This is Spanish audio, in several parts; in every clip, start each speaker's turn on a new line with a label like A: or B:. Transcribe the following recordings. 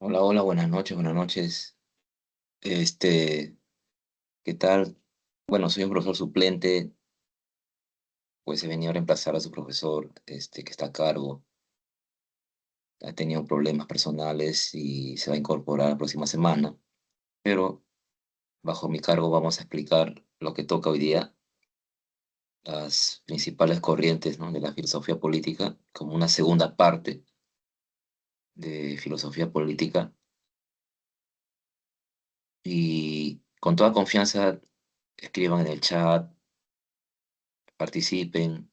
A: Hola, hola, buenas noches, buenas noches. Este, ¿Qué tal? Bueno, soy un profesor suplente, pues he venido a reemplazar a su profesor, que está a cargo. Ha tenido problemas personales y se va a incorporar la próxima semana, pero bajo mi cargo vamos a explicar lo que toca hoy día, las principales corrientes, ¿no?, de la filosofía política, como una segunda parte de filosofía política. Y con toda confianza, escriban en el chat, participen,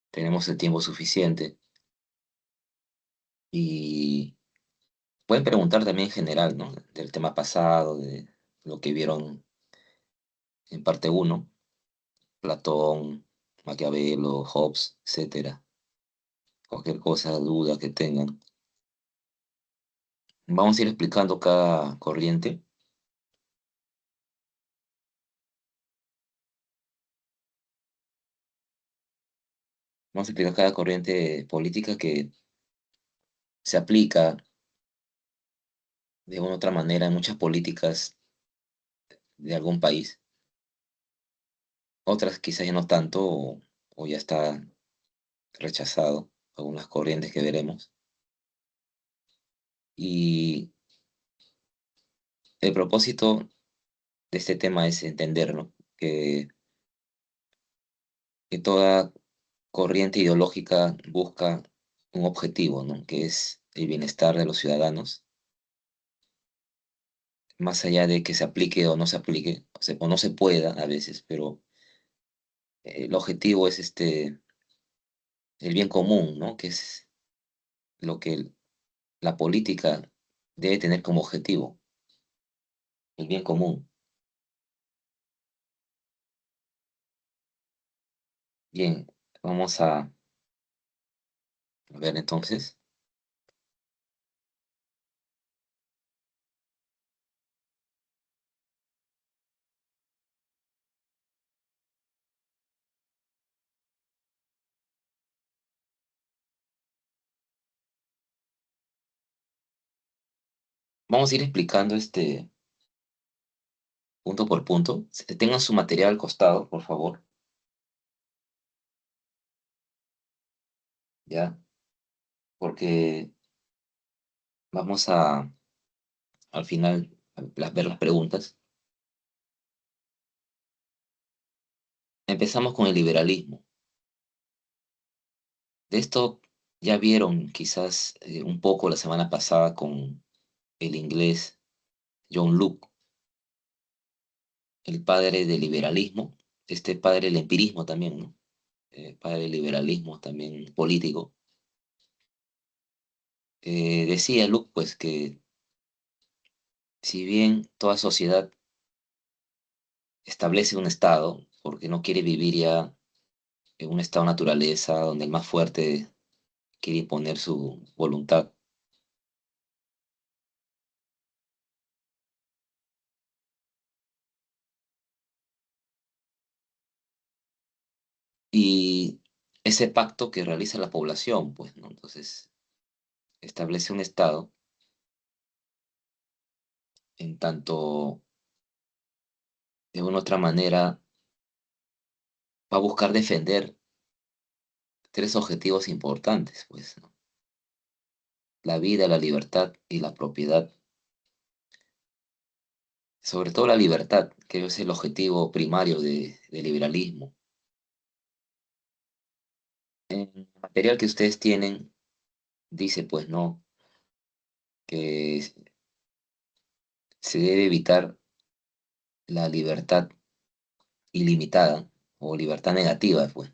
A: tenemos el tiempo suficiente. Y pueden preguntar también en general, ¿no? Del tema pasado, de lo que vieron en parte uno, Platón, Maquiavelo, Hobbes, etcétera. Cualquier cosa, duda que tengan. Vamos a ir explicando cada corriente. Vamos a explicar cada corriente política que se aplica de una u otra manera en muchas políticas de algún país. Otras quizás ya no tanto, o ya está rechazado, algunas corrientes que veremos. Y el propósito de este tema es entender, ¿no?, que toda corriente ideológica busca un objetivo, ¿no?, que es el bienestar de los ciudadanos, más allá de que se aplique o no se aplique, o no se pueda a veces, pero el objetivo es el bien común, ¿no?, que es lo que la política debe tener como objetivo, el bien común. Bien, vamos a ver entonces. Vamos a ir explicando punto por punto. Tengan su material al costado, por favor, ¿ya? Porque vamos al final ver las preguntas. Empezamos con el liberalismo. De esto ya vieron quizás un poco la semana pasada con el inglés John Locke, el padre del liberalismo, padre del empirismo también, ¿no? Padre del liberalismo también político. Decía Locke, pues, que si bien toda sociedad establece un estado, porque no quiere vivir ya en un estado de naturaleza donde el más fuerte quiere imponer su voluntad. Y ese pacto que realiza la población, pues, ¿no? Entonces, establece un Estado, en tanto, de una u otra manera, va a buscar defender tres objetivos importantes, pues, ¿no? La vida, la libertad y la propiedad. Sobre todo la libertad, que es el objetivo primario del liberalismo. En el material que ustedes tienen, dice, pues, ¿no?, que se debe evitar la libertad ilimitada o libertad negativa, pues.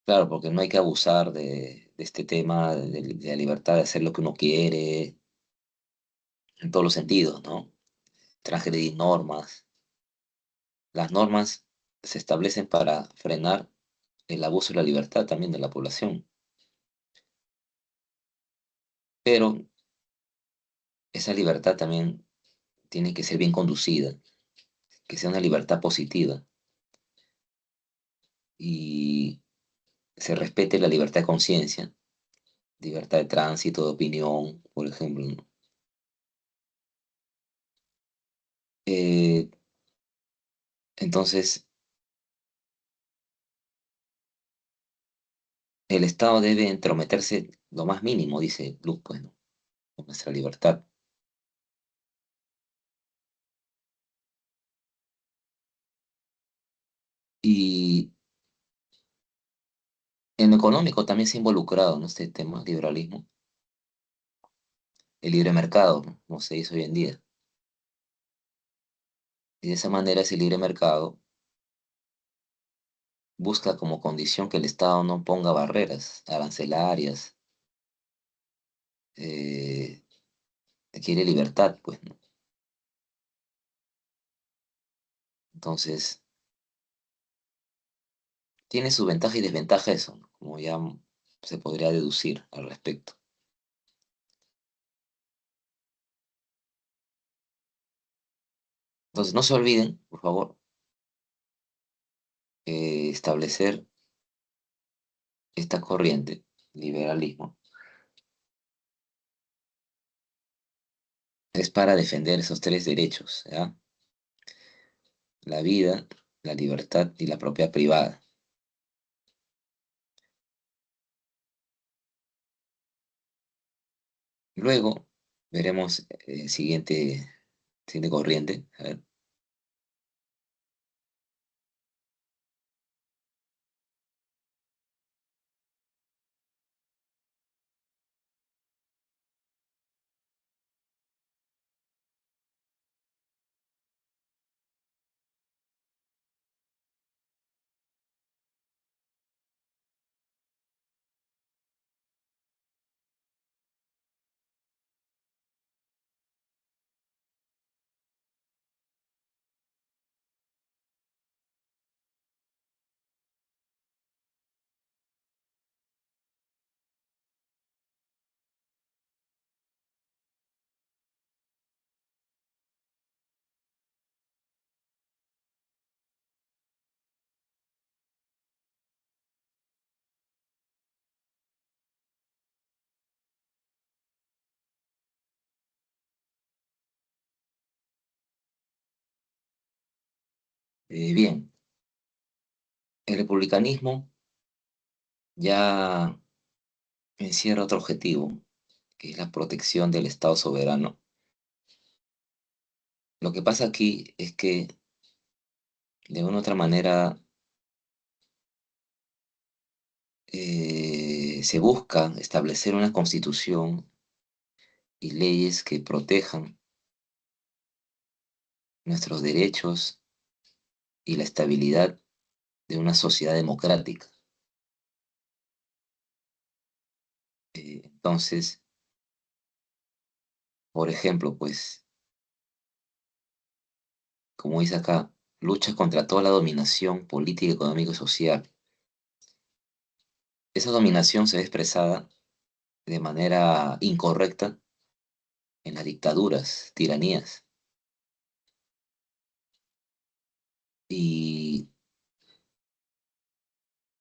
A: Claro, porque no hay que abusar de este tema de la libertad de hacer lo que uno quiere, en todos los sentidos, ¿no? Transgredir normas. Las normas se establecen para frenar el abuso de la libertad también de la población, pero esa libertad también tiene que ser bien conducida, que sea una libertad positiva y se respete la libertad de conciencia, libertad de tránsito, de opinión, por ejemplo, ¿no? Eh, entonces, el Estado debe entrometerse lo más mínimo, dice Luz, pues, ¿no? Con nuestra libertad. Y en lo económico también se ha involucrado, ¿no? Este tema, liberalismo, el libre mercado, ¿no? Como se dice hoy en día. Y de esa manera ese libre mercado busca como condición que el Estado no ponga barreras arancelarias, eh, quiere libertad, pues, ¿no? Entonces, tiene su ventaja y desventaja eso, ¿no? Como ya se podría deducir al respecto. Entonces, no se olviden, por favor, establecer esta corriente, liberalismo, es para defender esos tres derechos, ¿ya? La vida, la libertad y la propiedad privada. Luego veremos siguiente corriente. A ver, bien, el republicanismo ya encierra otro objetivo, que es la protección del Estado soberano. Lo que pasa aquí es que de una u otra manera se busca establecer una constitución y leyes que protejan nuestros derechos y la estabilidad de una sociedad democrática. Entonces, por ejemplo, pues, como dice acá, lucha contra toda la dominación política, económica y social. Esa dominación se ve expresada de manera incorrecta en las dictaduras, tiranías y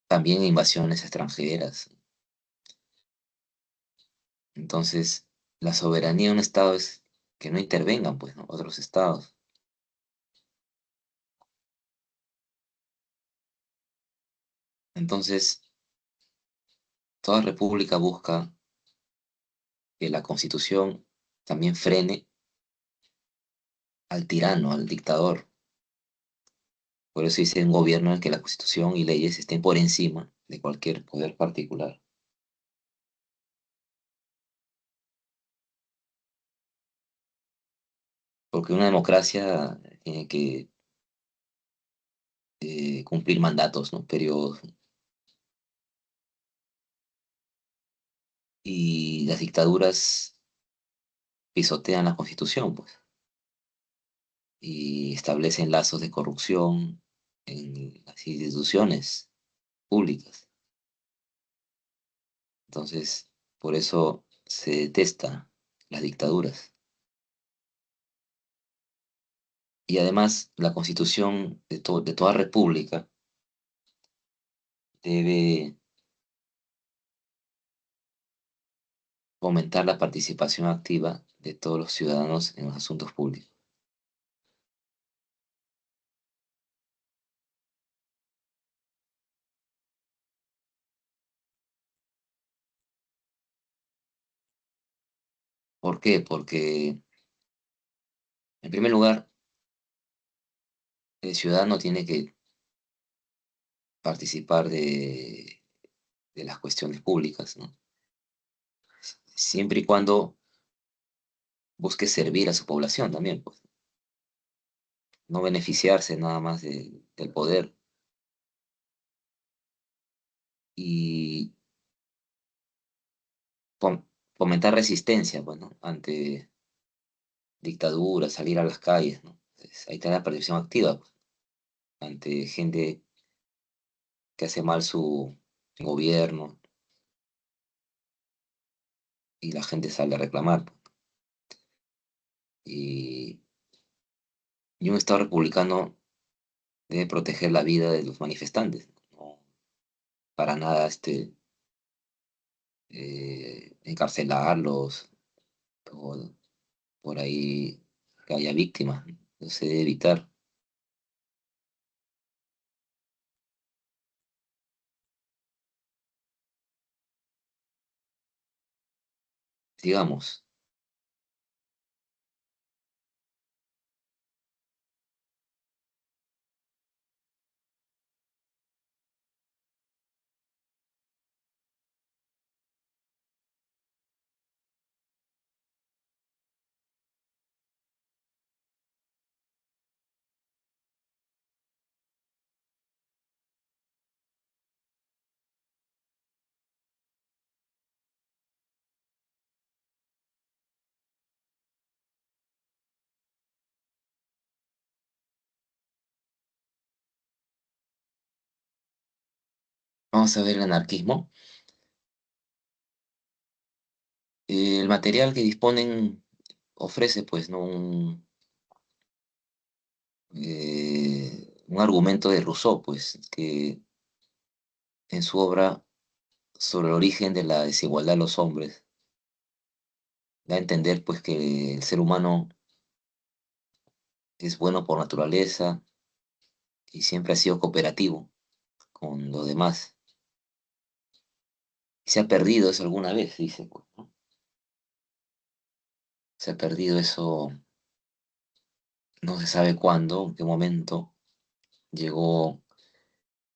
A: también invasiones extranjeras. Entonces, la soberanía de un Estado es que no intervengan, pues, ¿no? Otros estados. Entonces, toda república busca que la Constitución también frene al tirano, al dictador. Por eso dice un gobierno en el que la Constitución y leyes estén por encima de cualquier poder particular. Porque una democracia tiene que cumplir mandatos, ¿no? Periodos. Y las dictaduras pisotean la Constitución, pues, y establecen lazos de corrupción en las instituciones públicas. Entonces, por eso se detesta las dictaduras. Y además, la constitución de toda república debe fomentar la participación activa de todos los ciudadanos en los asuntos públicos. ¿Por qué? Porque, en primer lugar, el ciudadano tiene que participar de las cuestiones públicas, ¿no? Siempre y cuando busque servir a su población también, pues, no beneficiarse nada más del poder y fomentar resistencia, bueno, ante dictaduras, salir a las calles, ¿no? Entonces, ahí está la participación activa, pues, ante gente que hace mal su gobierno y la gente sale a reclamar, pues. Y, y un Estado republicano debe proteger la vida de los manifestantes, no para nada encarcelarlos o por ahí que haya víctimas, ¿no? Eso se debe evitar, digamos. Vamos a ver el anarquismo. El material que disponen ofrece, pues, ¿no? Un argumento de Rousseau, pues, que en su obra sobre el origen de la desigualdad de los hombres, da a entender, pues, que el ser humano es bueno por naturaleza y siempre ha sido cooperativo con los demás. Se ha perdido eso alguna vez, dice, pues, ¿no? Se ha perdido eso, no se sabe cuándo, en qué momento llegó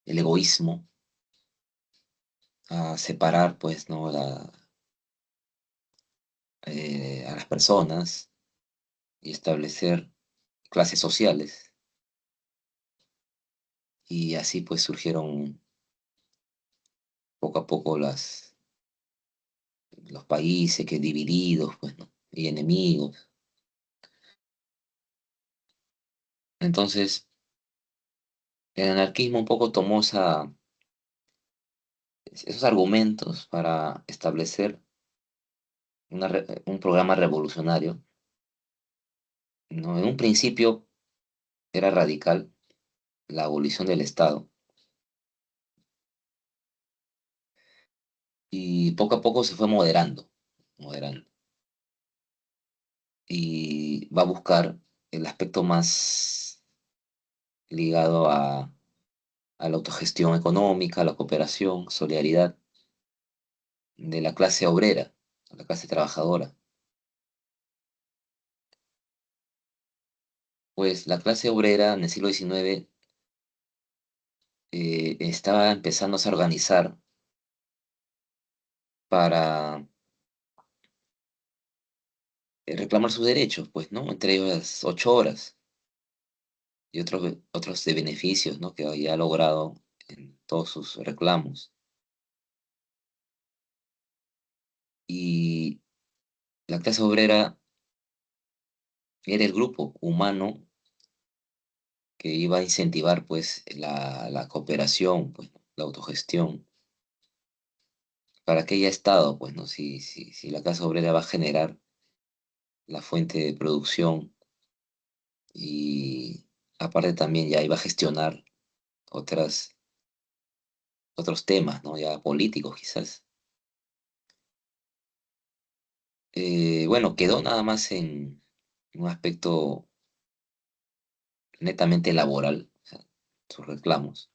A: el egoísmo a separar, pues, ¿no? A las personas y establecer clases sociales. Y así, pues, surgieron poco a poco los países que divididos, pues, ¿no? Y enemigos. Entonces, el anarquismo un poco tomó esos argumentos para establecer un programa revolucionario, ¿no? En un principio era radical la abolición del Estado y poco a poco se fue moderando, y va a buscar el aspecto más ligado a la autogestión económica, a la cooperación, solidaridad de la clase obrera, la clase trabajadora. Pues la clase obrera en el siglo XIX estaba empezándose a organizar para reclamar sus derechos, pues, ¿no? Entre ellos las 8 horas y otros de beneficios, ¿no? Que había logrado en todos sus reclamos. Y la clase obrera era el grupo humano que iba a incentivar, pues, la cooperación, pues, ¿no? La autogestión, para que haya Estado, pues, ¿no? Si la clase obrera va a generar la fuente de producción y aparte también ya iba a gestionar otras, otros temas, ¿no? Ya políticos quizás. Bueno, quedó nada más en un aspecto netamente laboral, o sea, sus reclamos.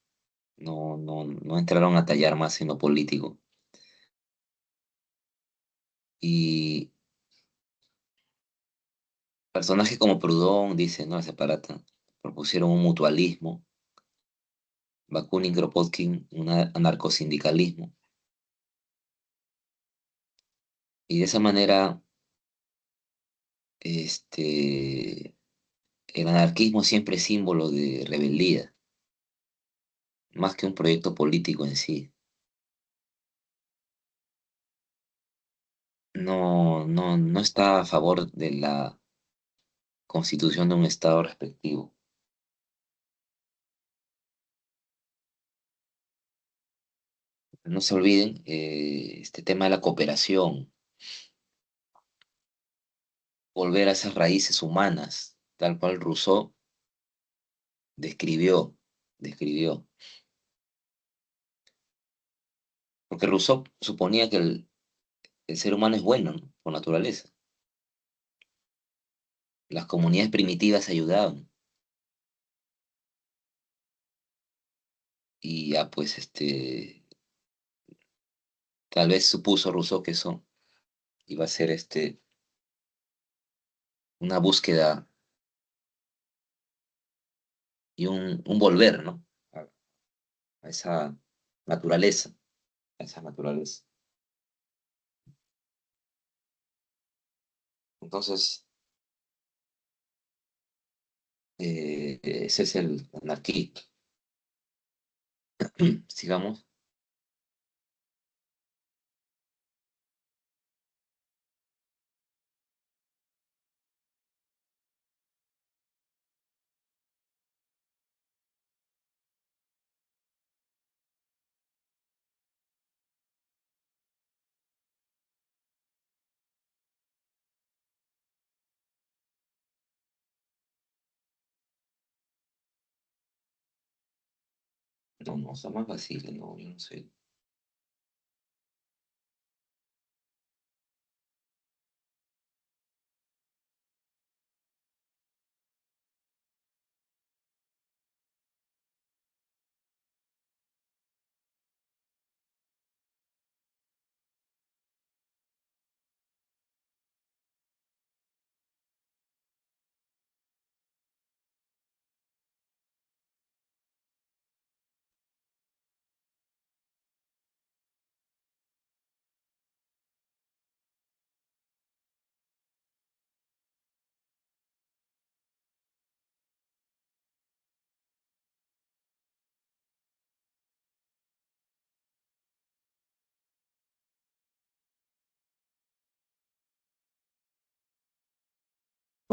A: No entraron a tallar más en lo político. Y personajes como Proudhon, dice, ¿no? Separata, propusieron un mutualismo, Bakunin, Kropotkin, un anarcosindicalismo. Y de esa manera, el anarquismo siempre es símbolo de rebeldía, más que un proyecto político en sí. No está a favor de la constitución de un estado respectivo. No se olviden este tema de la cooperación, volver a esas raíces humanas, tal cual Rousseau describió, describió. Porque Rousseau suponía que el ser humano es bueno, ¿no? Por naturaleza. Las comunidades primitivas ayudaban. Y ya pues tal vez supuso Rousseau que eso iba a ser una búsqueda y un volver, ¿no? A, a esa naturaleza, a esa naturaleza. Entonces, ese es el anarquismo. Sigamos. No, está más fácil, no, yo no sé.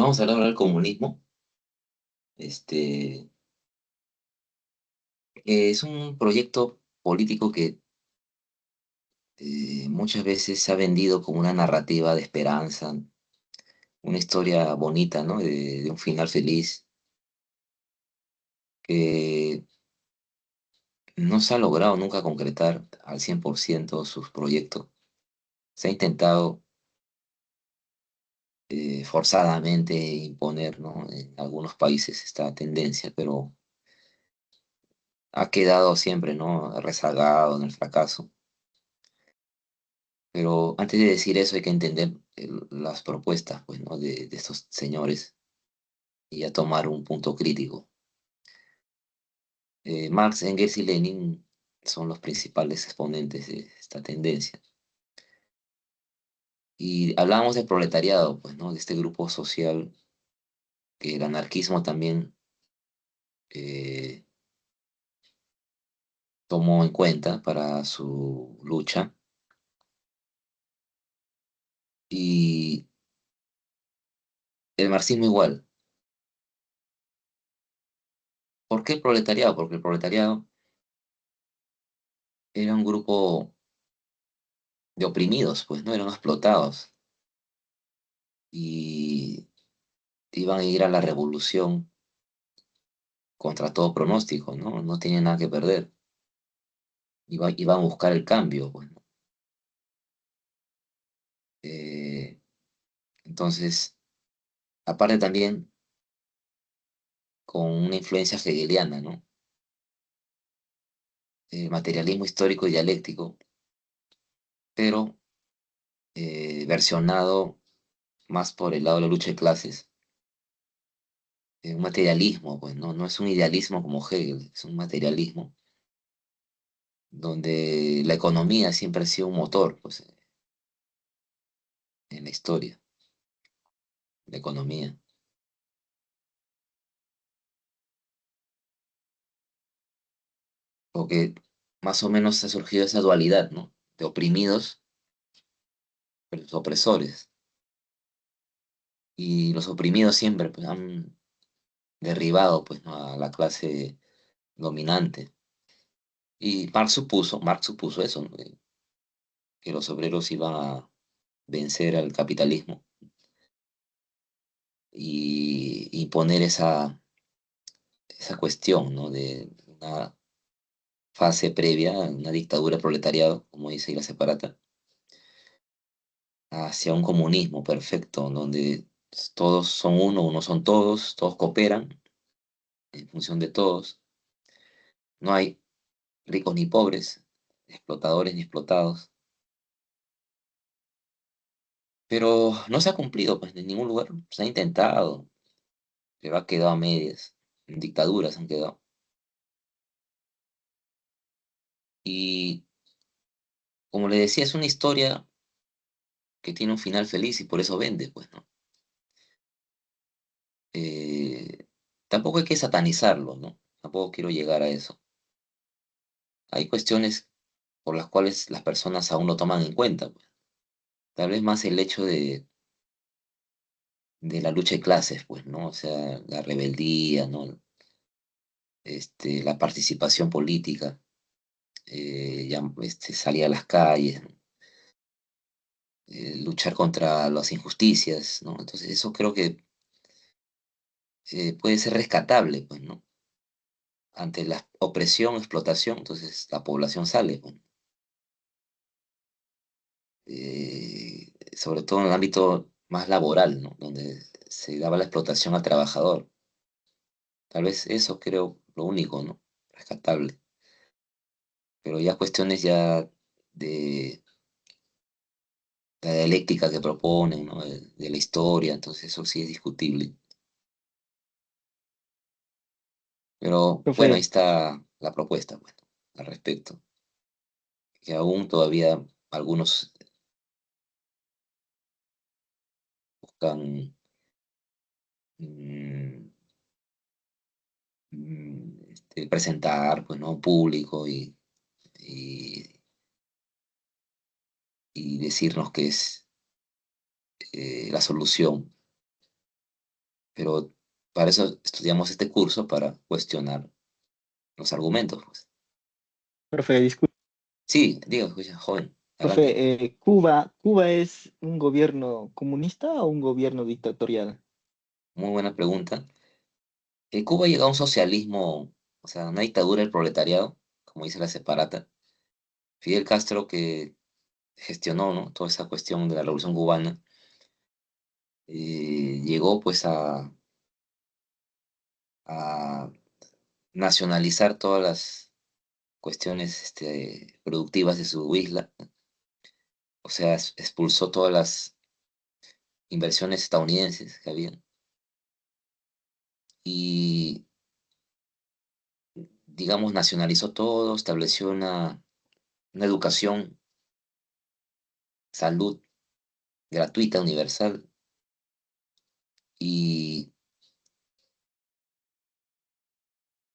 A: Vamos a hablar del comunismo. Este, es un proyecto político que muchas veces se ha vendido como una narrativa de esperanza, una historia bonita, ¿no? De un final feliz, que no se ha logrado nunca concretar al 100% sus proyectos. Se ha intentado forzadamente imponer, ¿no? En algunos países esta tendencia, pero ha quedado siempre, ¿no? Rezagado en el fracaso. Pero antes de decir eso hay que entender las propuestas, pues, ¿no? De estos señores y a tomar un punto crítico. Marx, Engels y Lenin son los principales exponentes de esta tendencia. Y hablábamos del proletariado, pues, ¿no? De este grupo social que el anarquismo también eh, tomó en cuenta para su lucha. Y el marxismo igual. ¿Por qué el proletariado? Porque el proletariado era un grupo de oprimidos, pues, ¿no? Eran explotados y iban a ir a la revolución contra todo pronóstico, ¿no? No tenían nada que perder. Iban a buscar el cambio, pues, ¿no? Entonces, aparte también con una influencia hegeliana, ¿no? Materialismo histórico y dialéctico, pero versionado más por el lado de la lucha de clases. Un materialismo, pues, ¿no? No es un idealismo como Hegel, es un materialismo donde la economía siempre ha sido un motor, pues, en la historia, la economía. Porque más o menos ha surgido esa dualidad, ¿no? De oprimidos versus opresores. Y los oprimidos siempre pues, han derribado pues, ¿no? a la clase dominante. Y Marx supuso eso, ¿no? Que los obreros iban a vencer al capitalismo y imponer esa cuestión, ¿no? De una fase previa, una dictadura del proletariado, como dice la separata, hacia un comunismo perfecto, donde todos son uno, uno son todos cooperan en función de todos. No hay ricos ni pobres, explotadores ni explotados. Pero no se ha cumplido, pues, en ningún lugar. Se ha intentado, pero ha quedado a medias. En dictaduras han quedado. Y como le decía, es una historia que tiene un final feliz y por eso vende, pues, ¿no? Eh, Tampoco hay que satanizarlo, ¿no? Tampoco quiero llegar a eso. Hay cuestiones por las cuales las personas aún lo toman en cuenta, pues. Tal vez más el hecho de la lucha de clases, pues, ¿no? O sea, la rebeldía, ¿no? La participación política, salir a las calles, ¿no? Luchar contra las injusticias, ¿no? Entonces eso creo que puede ser rescatable, pues, ¿no? Ante la opresión, explotación, entonces la población sale, pues, sobre todo en el ámbito más laboral, ¿no? Donde se daba la explotación al trabajador. Tal vez eso creo lo único, ¿no? Rescatable. Pero ya cuestiones ya de la dialéctica que proponen, ¿no? De la historia, entonces eso sí es discutible. Pero bueno, ahí
B: Profe,
A: está la propuesta, bueno, al respecto. Que aún todavía algunos buscan mm, presentar, pues, ¿no? Público y, y decirnos que es la solución. Pero para eso estudiamos este curso, para cuestionar los argumentos, pues.
B: profe, disculpe,
A: Sí, diga, escucha, joven, adelante.
B: profe, ¿Cuba es un gobierno comunista o un gobierno dictatorial?
A: Muy buena pregunta. Cuba ha llegado a un socialismo, o sea, una dictadura del proletariado, como dice la separata. Fidel Castro, que gestionó, ¿no? Toda esa cuestión de la Revolución Cubana, llegó pues a nacionalizar todas las cuestiones productivas de su isla, o sea, expulsó todas las inversiones estadounidenses que había y, digamos, nacionalizó todo, estableció una educación, salud gratuita, universal, y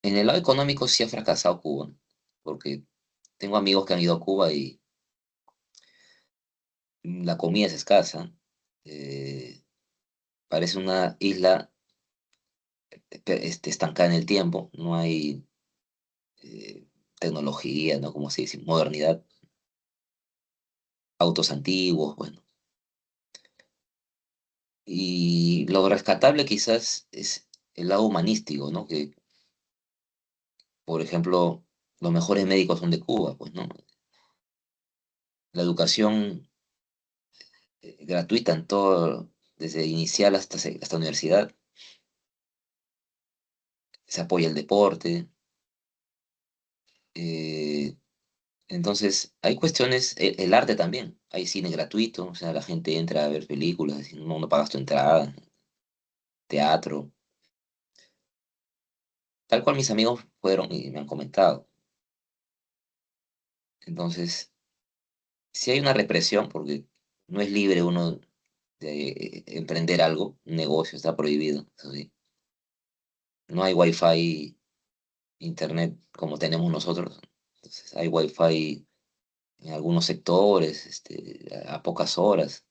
A: en el lado económico sí ha fracasado Cuba, porque tengo amigos que han ido a Cuba y la comida es escasa. eh, Parece una isla estancada en el tiempo, no hay tecnología, ¿no? Como se dice, modernidad, autos antiguos, bueno. Y lo rescatable quizás es el lado humanístico, ¿no? Que, por ejemplo, los mejores médicos son de Cuba, pues, ¿no? La educación gratuita en todo, desde inicial hasta universidad, se apoya el deporte. eh, entonces, hay cuestiones, el arte también, hay cine gratuito, o sea, la gente entra a ver películas, y no pagas tu entrada, teatro, tal cual mis amigos fueron y me han comentado. Entonces, si hay una represión, porque no es libre uno de emprender algo, un negocio, está prohibido, eso sí. No hay wifi, internet como tenemos nosotros. Entonces, hay wifi en algunos sectores, a pocas horas.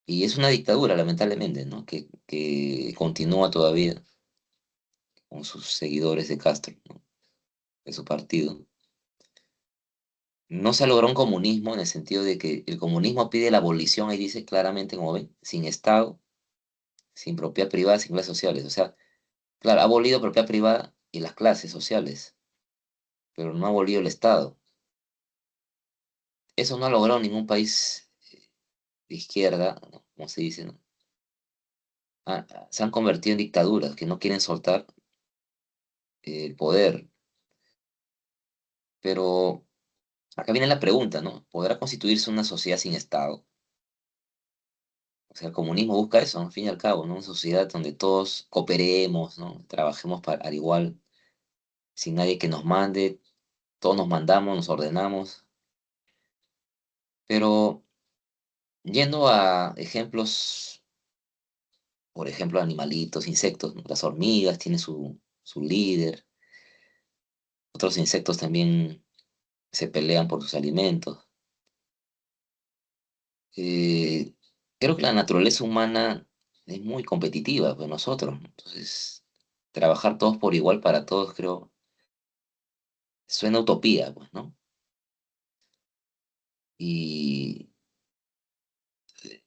A: Y es una dictadura, lamentablemente, ¿no? Que continúa todavía con sus seguidores de Castro, ¿no? De su partido. No se logró un comunismo en el sentido de que el comunismo pide la abolición, ahí dice claramente, como ven, sin Estado, sin propiedad privada, sin clases sociales. O sea, claro, ha abolido propiedad privada y las clases sociales, pero no ha abolido el Estado. Eso no ha logrado ningún país de izquierda, ¿no? Como se dice, ¿no? Se han convertido en dictaduras que no quieren soltar el poder. Pero acá viene la pregunta, ¿no? ¿Podrá constituirse una sociedad sin Estado? O sea, el comunismo busca eso, ¿no? Al fin y al cabo, ¿no? Una sociedad donde todos cooperemos, ¿no? Trabajemos al igual, sin nadie que nos mande, todos nos mandamos, nos ordenamos. Pero yendo a ejemplos, por ejemplo, animalitos, insectos, ¿no? Las hormigas tienen su líder, otros insectos también se pelean por sus alimentos. Eh, Creo que la naturaleza humana es muy competitiva, pues nosotros, ¿no? Entonces, trabajar todos por igual para todos, creo, suena utopía, pues, ¿no? Y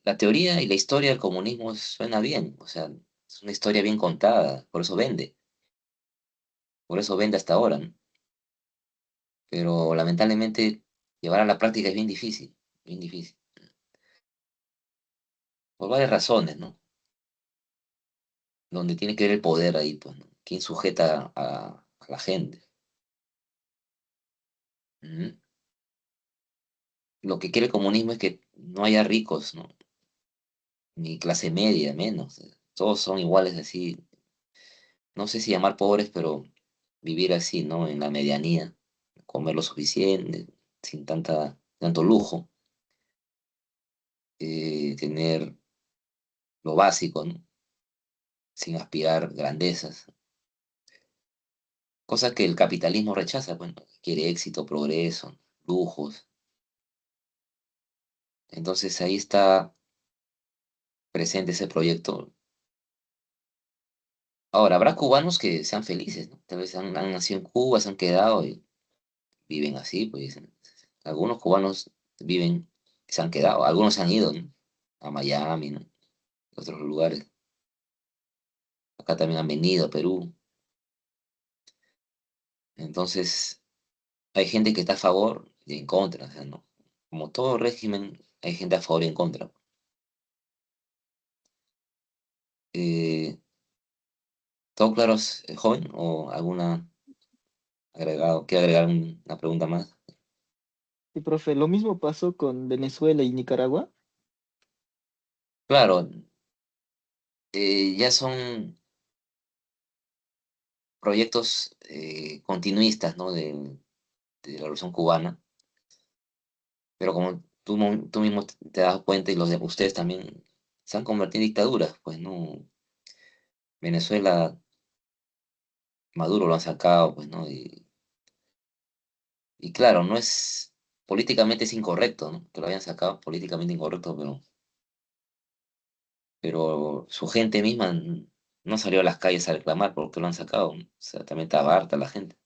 A: la teoría y la historia del comunismo suena bien, o sea, es una historia bien contada, por eso vende hasta ahora, ¿no? Pero lamentablemente llevar a la práctica es bien difícil, por varias razones, ¿no? Donde tiene que ver el poder ahí, pues, ¿no? ¿Quién sujeta a la gente? Ujú. Lo que quiere el comunismo es que no haya ricos, ¿no? Ni clase media, menos. Todos son iguales así. No sé si llamar pobres, pero vivir así, ¿no? En la medianía, comer lo suficiente, sin tanto lujo, tener lo básico, ¿no? Sin aspirar grandezas. Cosa que el capitalismo rechaza, bueno, quiere éxito, progreso, lujos. Entonces ahí está presente ese proyecto. Ahora, habrá cubanos que sean felices, ¿no? Tal vez han nacido en Cuba, se han quedado y viven así, pues. Algunos cubanos viven, se han quedado, algunos se han ido, ¿no? A Miami, ¿no? A otros lugares. Acá también han venido a Perú. Entonces, hay gente que está a favor y en contra, o sea, ¿no? Como todo régimen, hay gente a favor y en contra. Eh, ¿Todo claro, joven? ¿O alguna agregado? ¿Quiere agregar una pregunta más?
B: Y profe, lo mismo pasó con Venezuela y Nicaragua.
A: Claro, ya son proyectos continuistas, ¿no? De la Revolución Cubana, pero como tú mismo te das cuenta y los de ustedes también se han convertido en dictaduras, pues no, Venezuela, Maduro lo han sacado, pues no, y claro, no es, políticamente es incorrecto, ¿no? Que lo hayan sacado, políticamente incorrecto, pero su gente misma no salió a las calles a reclamar porque lo han sacado, ¿no? O sea, también estaba harta la gente.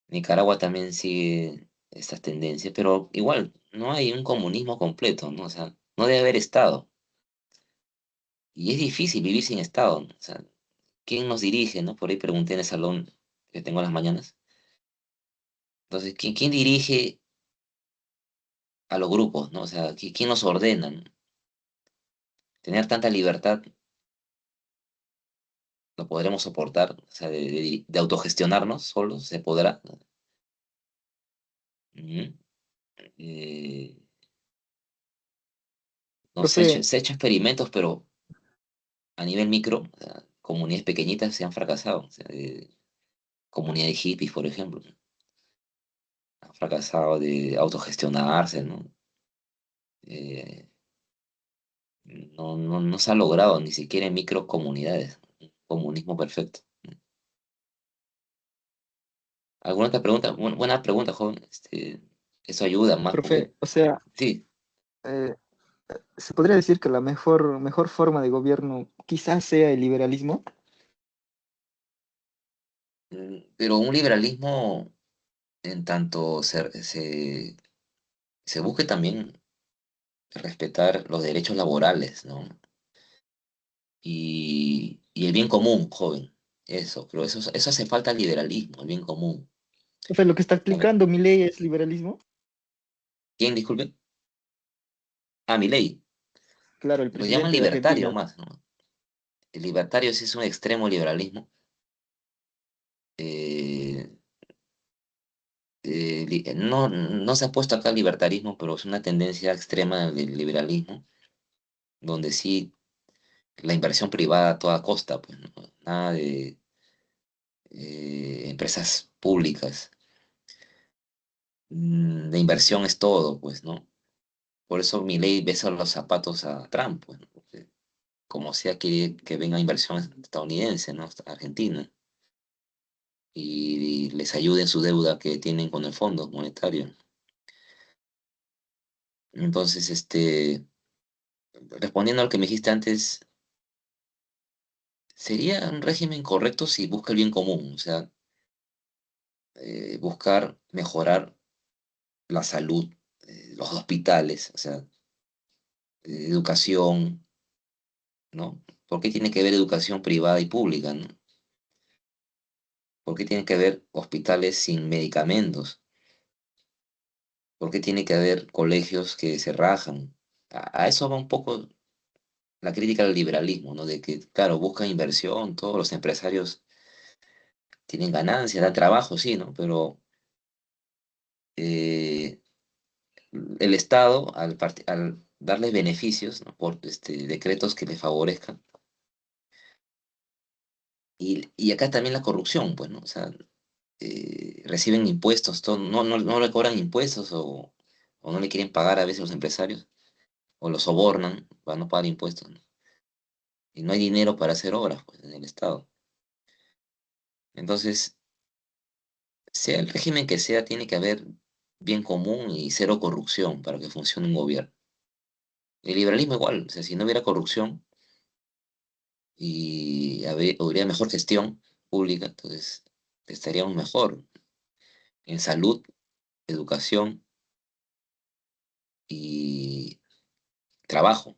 A: Nicaragua también sigue estas tendencias, pero igual no hay un comunismo completo, ¿no? O sea, no debe haber Estado. Y es difícil vivir sin Estado, ¿no? O sea, ¿quién nos dirige, no? Por ahí pregunté en el salón que tengo en las mañanas. Entonces, ¿quién dirige a los grupos, ¿no? O sea, ¿quién nos ordena? ¿No? Tener tanta libertad, ¿lo podremos soportar? O sea, de autogestionarnos solos, ¿se podrá? Ujú. Eh, no sé,
B: Profe,
A: se ha hecho experimentos, pero a nivel micro, o sea, comunidades pequeñitas se han fracasado. O sea, comunidad de hippies, por ejemplo, ¿no? Han fracasado de autogestionarse, ¿no? Eh, no se ha logrado ni siquiera en microcomunidades. Un comunismo perfecto. ¿Alguna otra pregunta? Buena pregunta, joven. Eso ayuda más porque,
B: profe, o sea,
A: sí,
B: eh, se podría decir que la mejor forma de gobierno quizás sea el liberalismo.
A: pero un liberalismo en tanto se busque también respetar los derechos laborales, ¿no? Y el bien común, joven. Eso, pero eso hace falta el liberalismo, el bien común.
B: Profe, lo que está
A: La-
B: aplicando mi ley es liberalismo.
A: ¿Quién, disculpe? Ah, mi ley.
B: Claro, el
A: Lo llaman
B: presidente de
A: libertario
B: Argentina.
A: más, ¿no? El libertario sí es un extremo liberalismo. Eh, no se ha puesto acá libertarismo, pero es una tendencia extrema del liberalismo, donde sí la inversión privada a toda costa, pues, ¿no? Nada de empresas públicas. La inversión es todo, pues, ¿no? Por eso Milei besa los zapatos a Trump, pues, ¿no? Porque como sea que venga inversión estadounidense, ¿no? Hasta Argentina, y les ayude en su deuda que tienen con el Fondo Monetario. Entonces, respondiendo a lo que me dijiste antes, sería un régimen correcto si busca el bien común, o sea, buscar mejorar la salud, los hospitales, o sea, educación, ¿no? ¿Por qué tiene que haber educación privada y pública, ¿no? ¿Por qué tiene que haber hospitales sin medicamentos? ¿Por qué tiene que haber colegios que se rajan? A eso va un poco la crítica al liberalismo, ¿no? De que, claro, buscan inversión, todos los empresarios tienen ganancias, dan trabajo, sí, ¿no? Pero eh, el Estado, al darles beneficios, ¿no? Por decretos que les favorezcan, y acá también la corrupción, pues, ¿no? O sea, reciben impuestos, todo, no le cobran impuestos o no le quieren pagar a veces los empresarios, o los sobornan para no pagar impuestos, ¿no? Y no hay dinero para hacer obras, pues, en el Estado. Entonces, sea el régimen que sea, tiene que haber bien común y cero corrupción para que funcione un gobierno. El liberalismo igual, o sea, si no hubiera corrupción y habría mejor gestión pública, entonces estaríamos mejor en salud, educación y trabajo.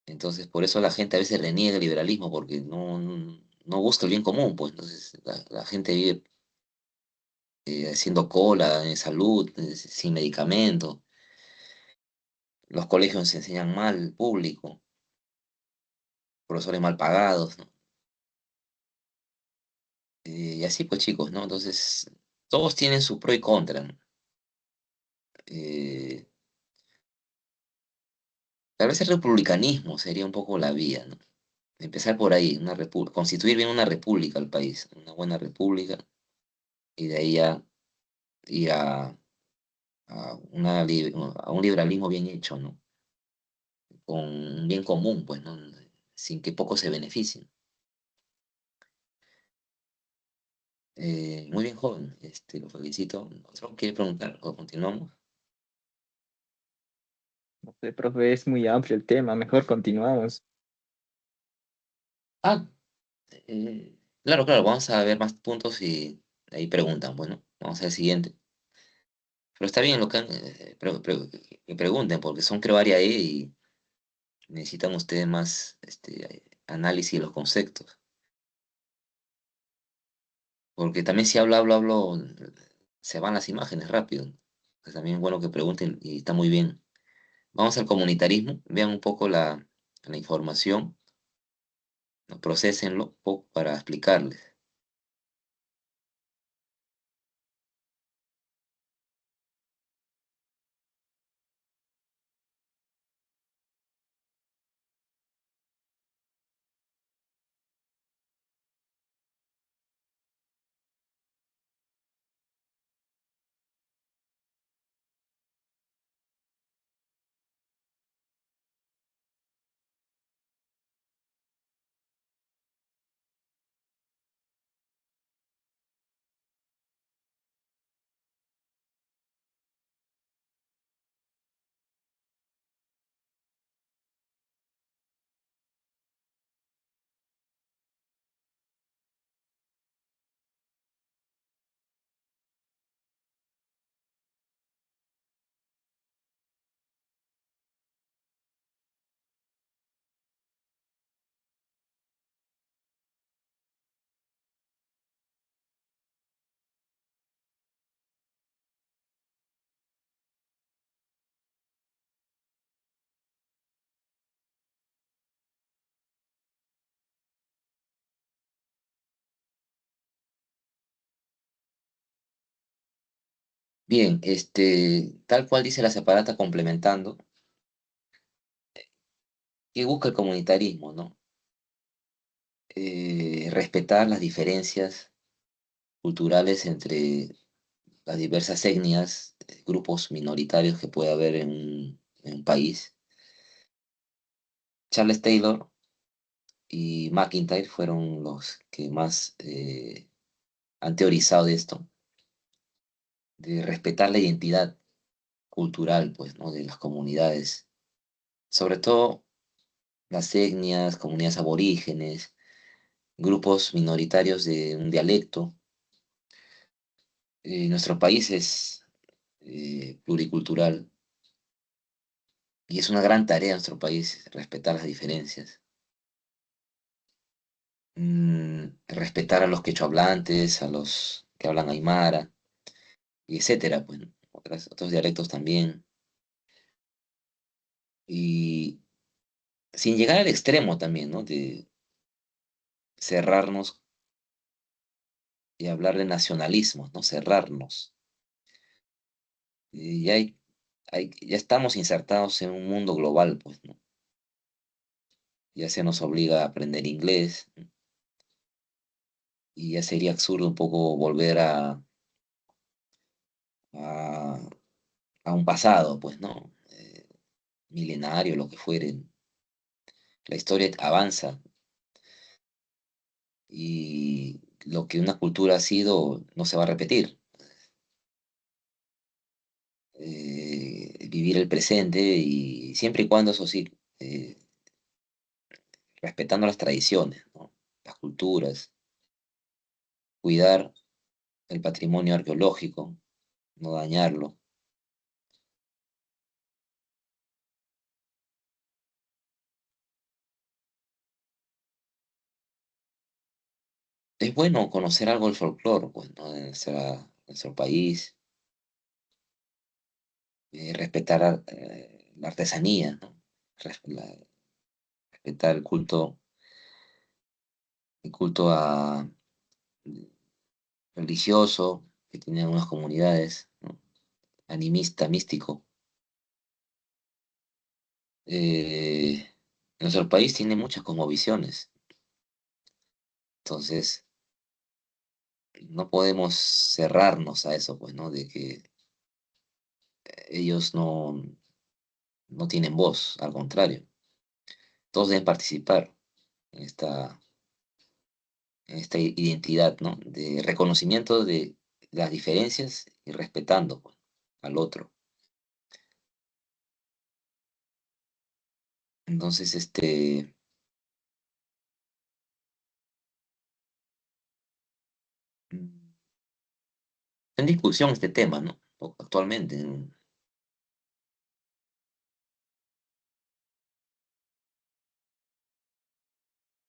A: Entonces, por eso la gente a veces reniega el liberalismo, porque no busca el bien común, pues entonces la gente vive haciendo cola en salud, sin medicamento, los colegios se enseñan mal, público, profesores mal pagados, ¿no? Y así pues chicos, ¿no? Entonces, todos tienen su pro y contra, ¿no? Eh, Tal vez el republicanismo sería un poco la vía, ¿no? Empezar por ahí, constituir bien una república al país, una buena república, y de ahí ya ir a un liberalismo bien hecho, ¿no? Con un bien común, pues, ¿no? Sin que pocos se beneficien. Muy bien, joven, lo felicito. ¿Otro quiere preguntar o continuamos?
B: No sé, profe, es muy amplio el tema. Mejor continuamos.
A: Ah, claro, claro, vamos a ver más puntos y ahí preguntan. Bueno, vamos al siguiente. Pero está bien lo que, que pregunten, porque son creo área E y necesitan ustedes más análisis de los conceptos. Porque también si hablo, se van las imágenes rápido. pues también es bueno que pregunten y está muy bien. Vamos al comunitarismo, vean un poco la información, ¿no? Procesenlo un poco para explicarles. Bien, tal cual dice la separata complementando, ¿qué busca el comunitarismo, no? Respetar las diferencias culturales entre las diversas etnias, grupos minoritarios que puede haber en un país. Charles Taylor y McIntyre fueron los que más han teorizado de esto, de respetar la identidad cultural, pues, ¿no? De las comunidades, sobre todo las etnias, comunidades aborígenes, grupos minoritarios de un dialecto. Nuestro país es pluricultural y es una gran tarea en nuestro país respetar las diferencias. Respetar a los quechohablantes, a los que hablan aymara, y etcétera, pues, ¿no? Otros dialectos también. Y sin llegar al extremo también, ¿no? De cerrarnos y hablar de nacionalismos, ¿no? Cerrarnos. Y ya estamos insertados en un mundo global, pues, ¿no? Ya se nos obliga a aprender inglés, ¿no? Y ya sería absurdo un poco volver a, a un pasado, pues, ¿no? Milenario, lo que fuere. La historia avanza y lo que una cultura ha sido no se va a repetir. Vivir el presente y siempre y cuando, eso sí, respetando las tradiciones, ¿no? Las culturas, cuidar el patrimonio arqueológico, no dañarlo. Es bueno conocer algo del folclore, pues, ¿no? De nuestro país, respetar la artesanía, ¿no? Respetar el culto religioso que tienen algunas comunidades, ¿no? Animista, místico. Eh, Nuestro país tiene muchas cosmovisiones, entonces no podemos cerrarnos a eso, pues, ¿no? De que ellos no tienen voz, al contrario, todos deben participar en esta identidad, ¿no? De reconocimiento de las diferencias y respetando, pues, al otro. Entonces, mm, en discusión este tema, ¿no? Actualmente,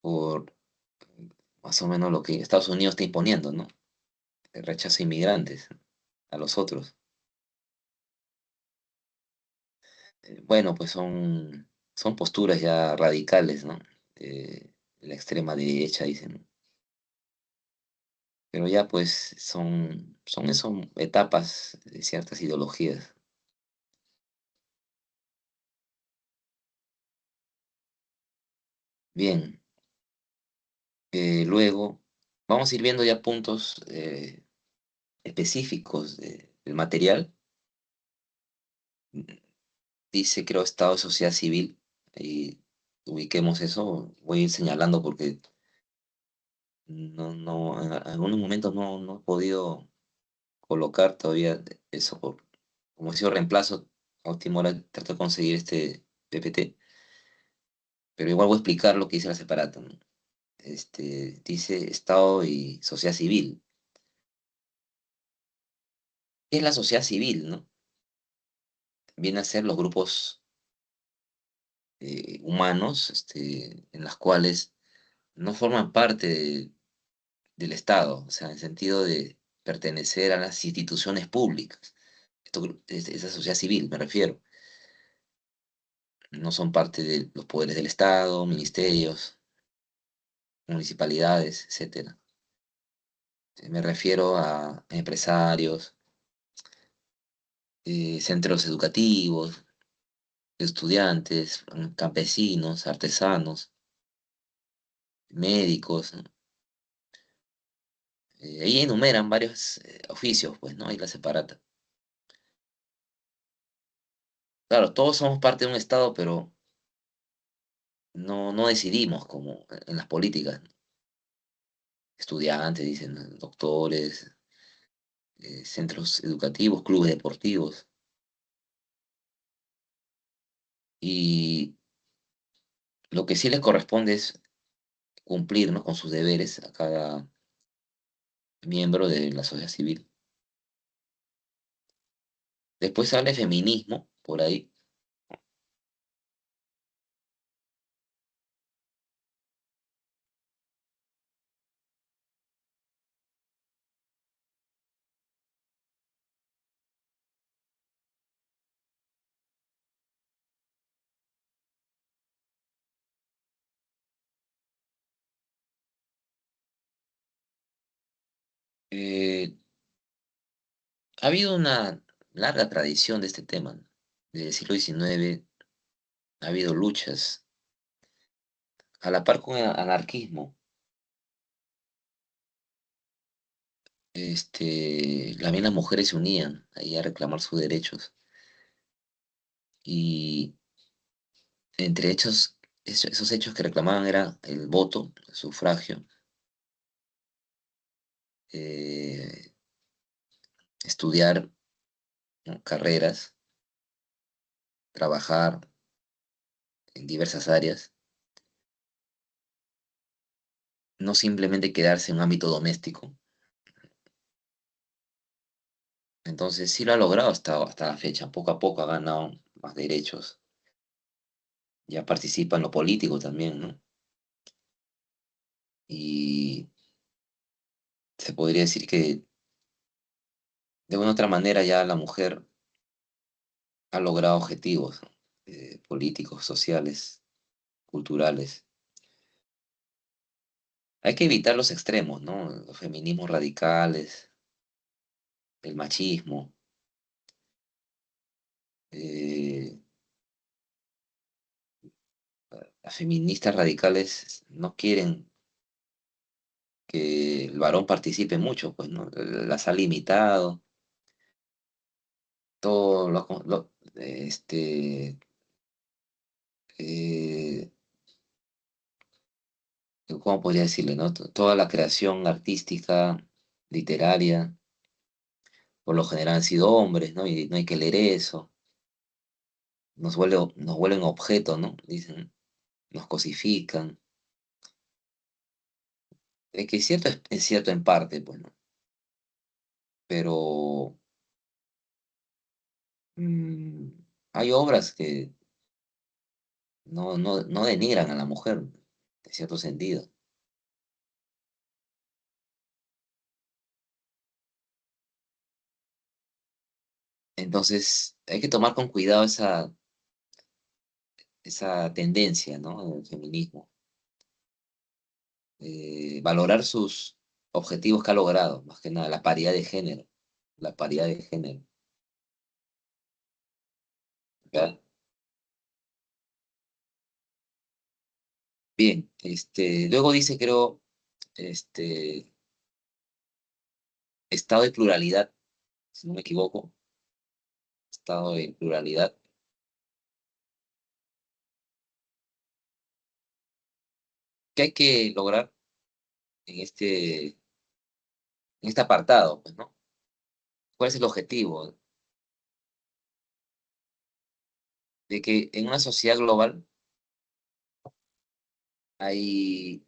A: por más o menos lo que Estados Unidos está imponiendo, ¿no? El rechazo a inmigrantes, a los otros. Bueno, pues son posturas ya radicales, ¿no? La extrema derecha, dicen. Pero ya pues son etapas de ciertas ideologías. Bien, luego vamos a ir viendo ya puntos específicos del material. Dice, creo, Estado de sociedad civil. Y ubiquemos eso. Voy a ir señalando porque en algunos momentos no he podido colocar todavía eso. Como ha sido reemplazo, a última hora trato de conseguir este PPT. Pero igual voy a explicar lo que dice la separata, ¿no? Dice Estado y sociedad civil. ¿Qué es la sociedad civil, no? Viene a ser los grupos humanos, en las cuales no forman parte del Estado, o sea, en el sentido de pertenecer a las instituciones públicas. Esa sociedad civil, me refiero. No son parte de los poderes del Estado, ministerios, municipalidades, etcétera. Me refiero a empresarios, centros educativos, estudiantes, campesinos, artesanos, médicos, ¿no? Ahí enumeran varios oficios, pues, ¿no? Ahí la separata. Claro, todos somos parte de un Estado, pero no decidimos como en las políticas. Estudiantes, dicen, ¿no? Doctores, centros educativos, clubes deportivos. Y lo que sí les corresponde es cumplir, ¿no? Con sus deberes a cada miembro de la sociedad civil. Después sale feminismo, por ahí. Eh, Ha habido una larga tradición de este tema, ¿no? Desde el siglo XIX ha habido luchas, a la par con el anarquismo. También las mujeres se unían ahí a reclamar sus derechos. Y entre esos hechos que reclamaban era el voto, el sufragio, eh, estudiar, ¿no? Carreras, trabajar en diversas áreas, no simplemente quedarse en un ámbito doméstico. Entonces sí lo ha logrado hasta la fecha. Poco a poco ha ganado más derechos. Ya participa en lo político también, ¿no? Y se podría decir que de una u otra manera ya la mujer ha logrado objetivos, ¿no? Políticos, sociales, culturales. Hay que evitar los extremos, ¿no? Los feminismos radicales, el machismo. eh, las feministas radicales no quieren que el varón participe mucho, pues, ¿no? Las ha limitado, todo eh, ¿cómo podría decirle, no? Toda la creación artística, literaria, por lo general han sido hombres, ¿no? Y no hay que leer eso. Nos vuelven objetos, ¿no? Dicen, nos cosifican. Es que es cierto en parte, pues, ¿no? Pero mm, hay obras que no denigran a la mujer, en cierto sentido. Entonces, hay que tomar con cuidado esa tendencia, ¿no? Del feminismo. Valorar sus objetivos que ha logrado, más que nada, la paridad de género. La paridad de género. ¿Ya? Bien, luego dice, creo, este, estado de pluralidad, si no me equivoco, estado de pluralidad. ¿Qué hay que lograr en este apartado, pues, ¿no? ¿Cuál es el objetivo? De que en una sociedad global hay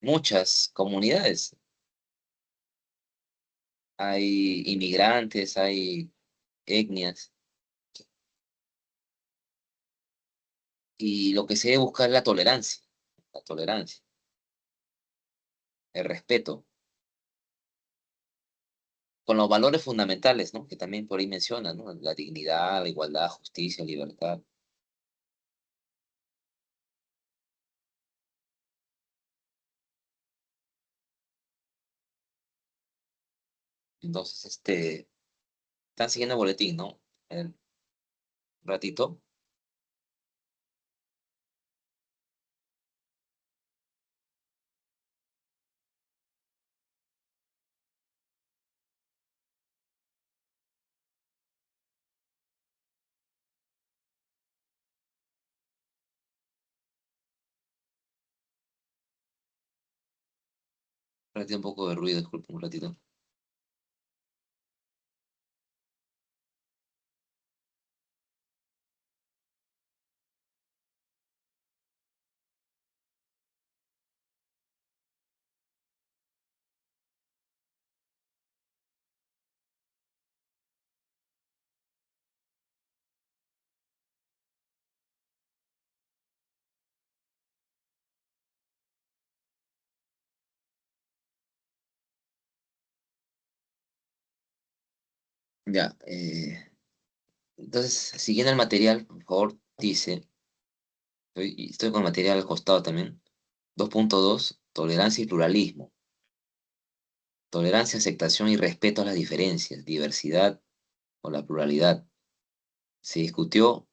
A: muchas comunidades, hay inmigrantes, hay etnias, y lo que se debe buscar es la tolerancia, el respeto, con los valores fundamentales, ¿no? Que también por ahí menciona, ¿no? La dignidad, la igualdad, justicia, libertad. Entonces, están siguiendo el boletín, ¿no? Un ratito, un poco de ruido, disculpa un ratito. Ya, entonces, siguiendo el material, por favor, dice, estoy con el material al costado también. 2.2, tolerancia y pluralismo. Tolerancia, aceptación y respeto a las diferencias, diversidad o la pluralidad. Se discutió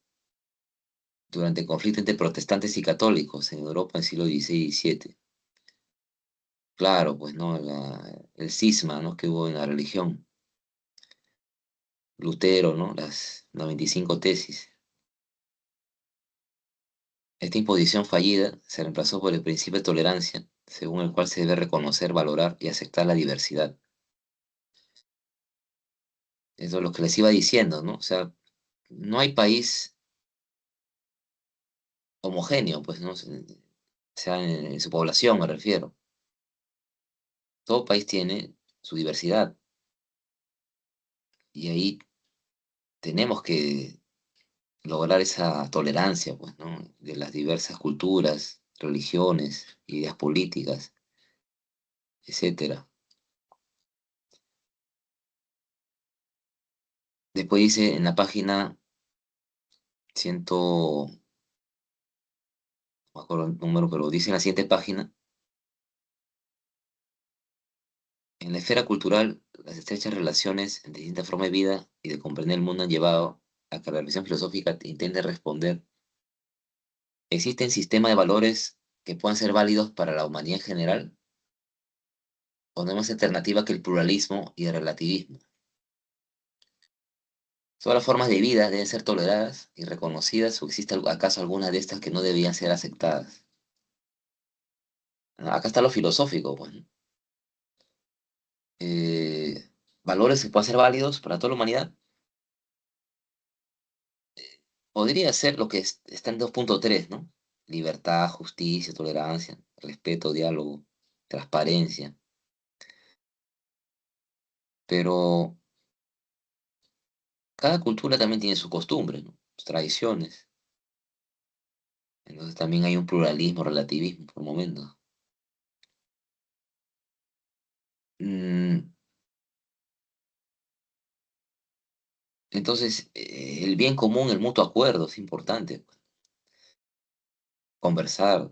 A: durante el conflicto entre protestantes y católicos en Europa en el siglo XVI y XVII. Claro, pues, ¿no? El cisma, ¿no? Que hubo en la religión. Lutero, ¿no? Las 25 tesis. Esta imposición fallida se reemplazó por el principio de tolerancia, según el cual se debe reconocer, valorar y aceptar la diversidad. Eso es lo que les iba diciendo, ¿no? O sea, no hay país homogéneo, pues, ¿no? Sea en su población, me refiero. Todo país tiene su diversidad y ahí tenemos que lograr esa tolerancia, pues, ¿no? De las diversas culturas, religiones, ideas políticas, etcétera. Después dice en la página 100, no me acuerdo el número, pero dice en la siguiente página, en la esfera cultural, las estrechas relaciones en distintas formas de vida y de comprender el mundo han llevado a que la visión filosófica intente responder: ¿existen sistemas de valores que puedan ser válidos para la humanidad en general? ¿O no hay más alternativa que el pluralismo y el relativismo? Todas las formas de vida deben ser toleradas y reconocidas, o existe acaso alguna de estas que no debían ser aceptadas. Acá está lo filosófico, pues, ¿no? Eh, Valores que puedan ser válidos para toda la humanidad. Podría ser lo que está en 2.3, ¿no? Libertad, justicia, tolerancia, respeto, diálogo, transparencia. Pero cada cultura también tiene sus costumbres, ¿no? Sus tradiciones. Entonces también hay un pluralismo, relativismo por momentos. Mm, Entonces, el bien común, el mutuo acuerdo es importante. Conversar,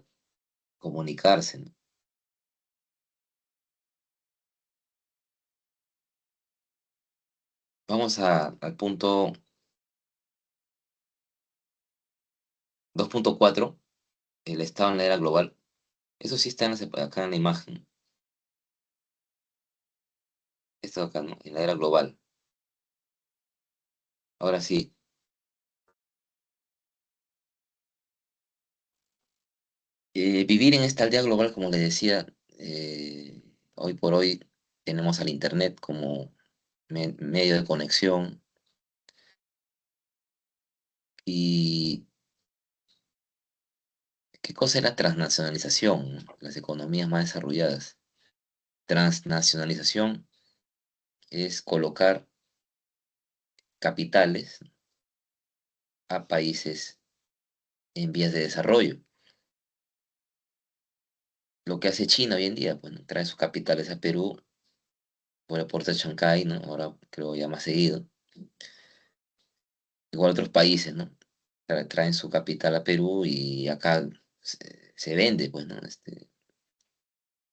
A: comunicarse, ¿no? Vamos al punto 2.4, el Estado en la era global. Eso sí está acá en la imagen. Esto acá, ¿no? En la era global. Ahora sí, vivir en esta aldea global, como le decía, hoy por hoy tenemos al Internet como medio de conexión y ¿qué cosa es la transnacionalización? ¿No? Las economías más desarrolladas. Transnacionalización es colocar capitales a países en vías de desarrollo. Lo que hace China hoy en día, pues, ¿no? Trae sus capitales a Perú por el puerto de Chancay, ¿no? Ahora creo ya más seguido. Igual otros países, ¿no? Traen su capital a Perú y acá se vende, pues, ¿no?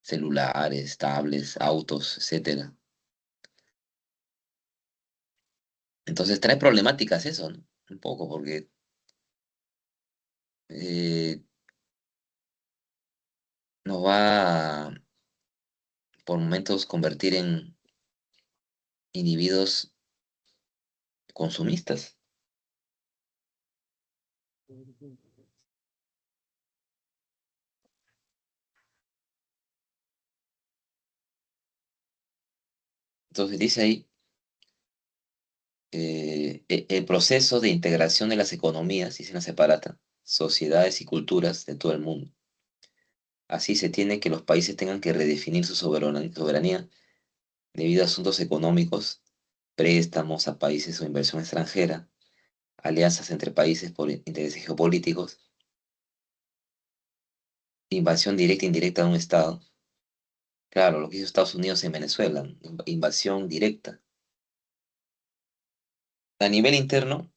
A: Celulares, tablets, autos, etcétera. Entonces trae problemáticas eso, ¿no? Un poco, porque eh, nos va a, por momentos, convertir en individuos consumistas. Entonces dice ahí, el proceso de integración de las economías, dice la separata, sociedades y culturas de todo el mundo. Así se tiene que los países tengan que redefinir su soberanía debido a asuntos económicos, préstamos a países o inversión extranjera, alianzas entre países por intereses geopolíticos, invasión directa e indirecta de un Estado. Claro, lo que hizo Estados Unidos en Venezuela, ¿no? Invasión directa. A nivel interno,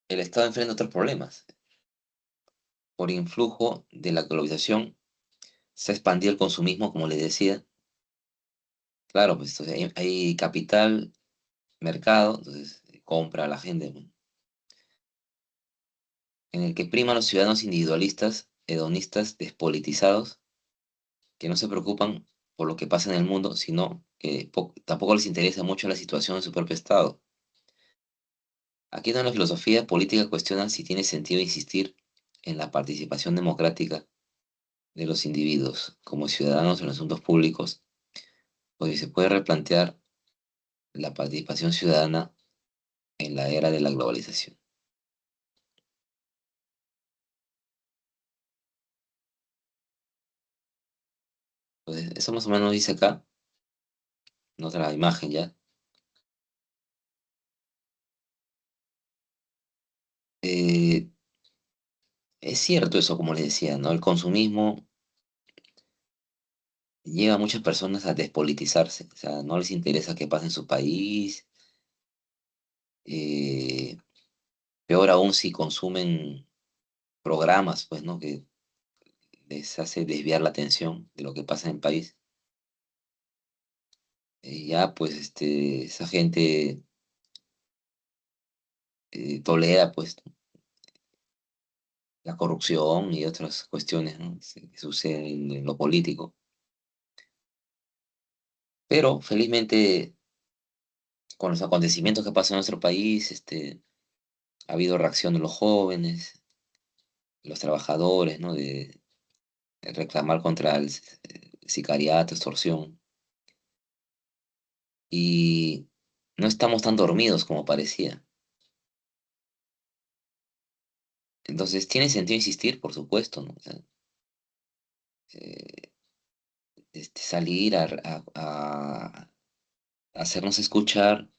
A: el Estado enfrenta otros problemas. Por influjo de la globalización, se ha expandido el consumismo, como les decía. Claro, pues entonces hay capital, mercado, entonces compra a la gente, ¿no? En el que priman los ciudadanos individualistas, hedonistas, despolitizados, que no se preocupan por lo que pasa en el mundo, sino que tampoco les interesa mucho la situación en su propio estado. Aquí donde la filosofía política cuestiona si tiene sentido insistir en la participación democrática de los individuos como ciudadanos en los asuntos públicos, o si se puede replantear la participación ciudadana en la era de la globalización. Entonces, eso más o menos dice acá, en otra imagen ya. Eh, es cierto eso, como les decía, ¿no? El consumismo lleva a muchas personas a despolitizarse, o sea, no les interesa qué pasa en su país, eh, peor aún si consumen programas, pues, ¿no? Que les hace desviar la atención de lo que pasa en el país. Ya, pues, esa gente tolera, pues, la corrupción y otras cuestiones, ¿no? Que suceden en lo político. Pero, felizmente, con los acontecimientos que pasan en nuestro país, ha habido reacción de los jóvenes, los trabajadores, ¿no? De reclamar contra el sicariato, extorsión. Y no estamos tan dormidos como parecía. Entonces, tiene sentido insistir, por supuesto, ¿no? O sea, eh, salir a hacernos escuchar,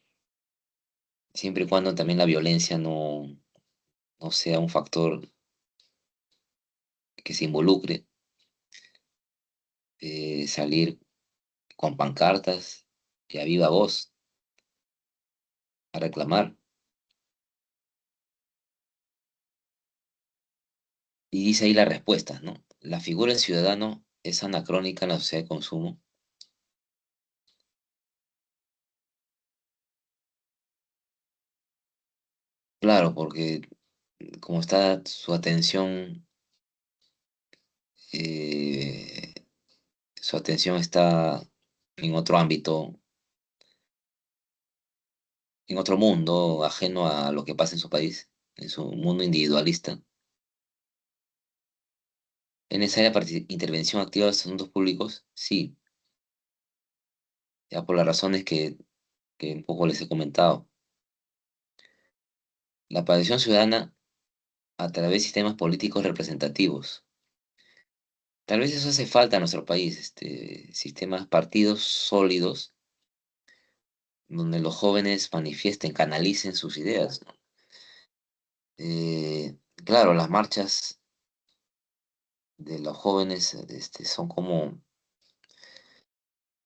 A: siempre y cuando también la violencia no sea un factor que se involucre, salir con pancartas y a viva voz a reclamar. Y dice ahí la respuesta, ¿no? La figura del ciudadano es anacrónica en la sociedad de consumo. Claro, porque como está eh, su atención está en otro ámbito, en otro mundo, ajeno a lo que pasa en su país, en su mundo individualista. ¿Es necesaria intervención activa de los asuntos públicos? Sí, ya por las razones que un poco les he comentado. La participación ciudadana a través de sistemas políticos representativos. Tal vez eso hace falta en nuestro país, sistemas, partidos sólidos, donde los jóvenes manifiesten, canalicen sus ideas, ¿no? Claro, las marchas de los jóvenes son como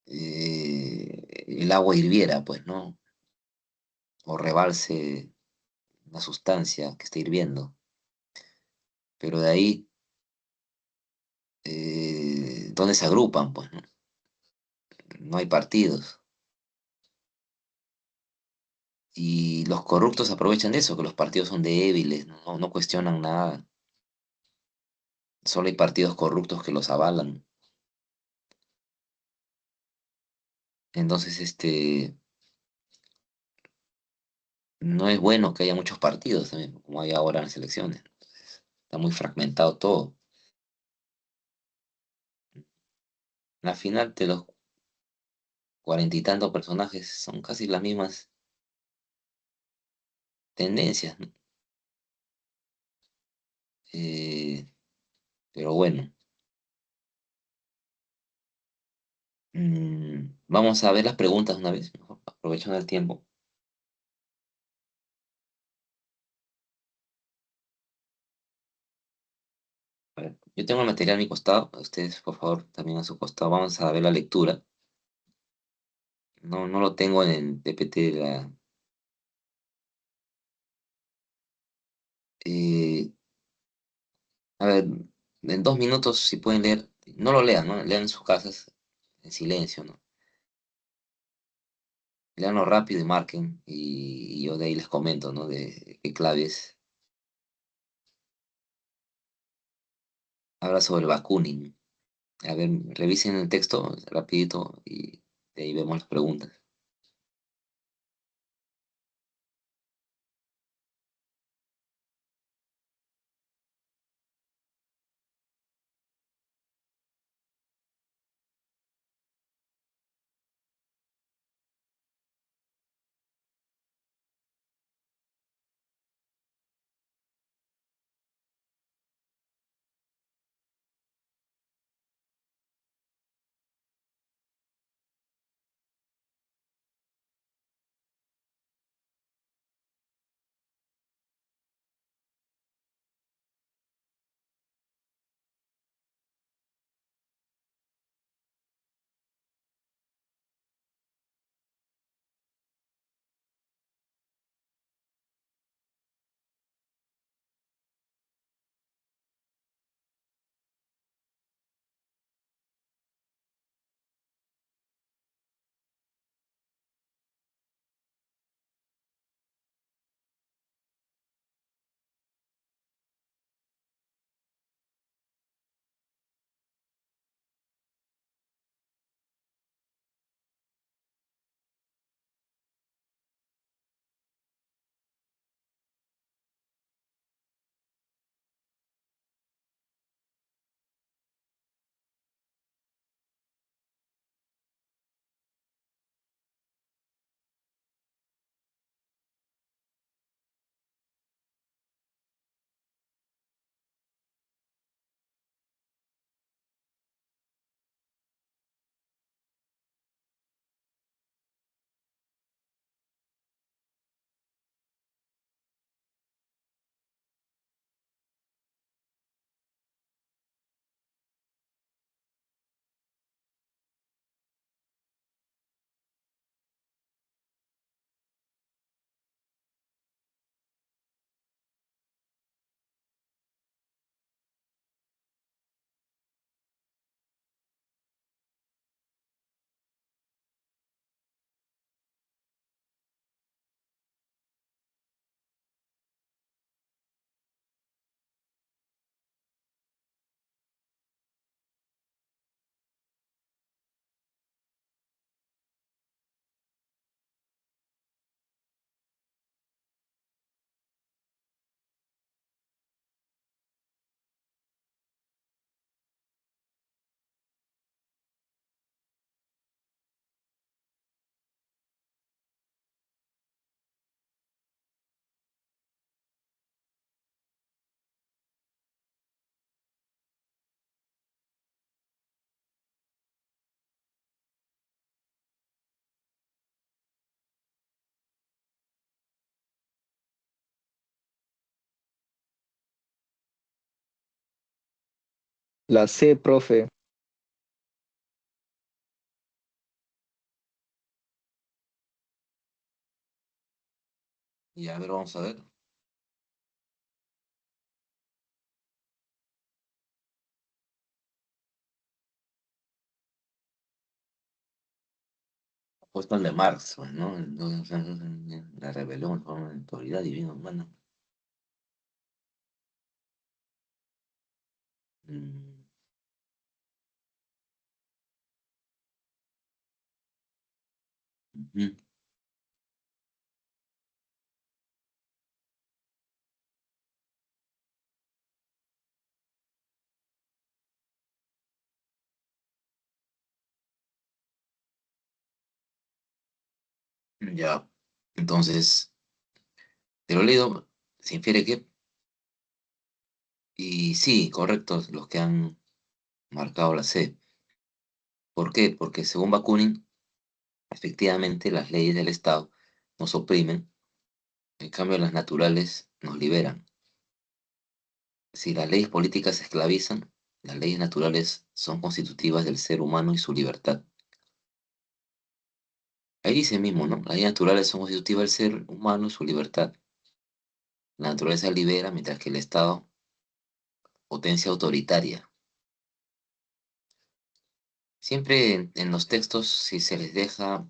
A: el agua hirviera, pues, ¿no? O rebalse una sustancia que está hirviendo. Pero de ahí, ¿dónde se agrupan? Pues, ¿no? No hay partidos. Y los corruptos aprovechan de eso, que los partidos son débiles, no, no cuestionan nada. Solo hay partidos corruptos que los avalan. Entonces, no es bueno que haya muchos partidos también, como hay ahora en las elecciones. Está muy fragmentado todo. Al final de los cuarenta y tantos personajes son casi las mismas tendencias, ¿no? Eh, pero bueno, vamos a ver las preguntas una vez, mejor, aprovechando el tiempo. A ver, yo tengo el material a mi costado, ustedes por favor también a su costado. Vamos a ver la lectura. No, no lo tengo en el PPT de la... eh, a ver, en 2 minutos si pueden leer, no lo lean, ¿no? Lean en sus casas en silencio, ¿no? Leanlo rápido y marquen y yo de ahí les comento, ¿no? De qué claves habla sobre el Bakunin. A ver, revisen el texto rapidito y de ahí vemos las preguntas.
B: La C, profe.
A: Y a ver, vamos a ver. Puesto el de Marx, pues, ¿no? La rebelión en forma de autoridad divina humana. Mm, ujú. Ya. Entonces, te lo he leído, se infiere que, y sí, correctos los que han marcado la C. ¿Por qué? Porque según Bakunin, efectivamente las leyes del Estado nos oprimen, en cambio las naturales nos liberan. Si las leyes políticas esclavizan, las leyes naturales son constitutivas del ser humano y su libertad. Ahí dice mismo, ¿no? Las leyes naturales son constitutivas del ser humano y su libertad. La naturaleza libera, mientras que el Estado, potencia autoritaria. Siempre en los textos, si se les deja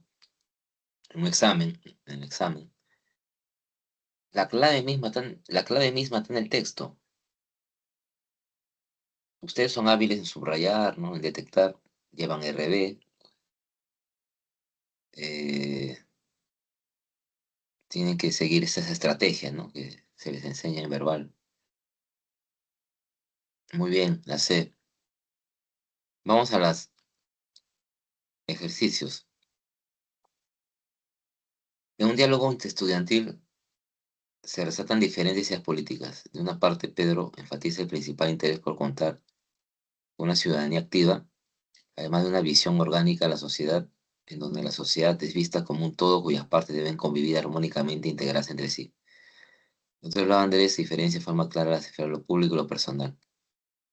A: un examen, en el examen, la clave misma está en el texto. Ustedes son hábiles en subrayar, ¿no? En detectar, llevan RB, eh, tienen que seguir esas estrategias, ¿no? Que se les enseña en verbal. Muy bien, la C. Vamos a los ejercicios. En un diálogo estudiantil se resaltan diferentes ideas políticas. De una parte, Pedro enfatiza el principal interés por contar con una ciudadanía activa, además de una visión orgánica de la sociedad, en donde la sociedad es vista como un todo cuyas partes deben convivir armónicamente e integrarse entre sí. Por otro lado, Andrés diferencia de forma clara las esferas de lo público y lo personal,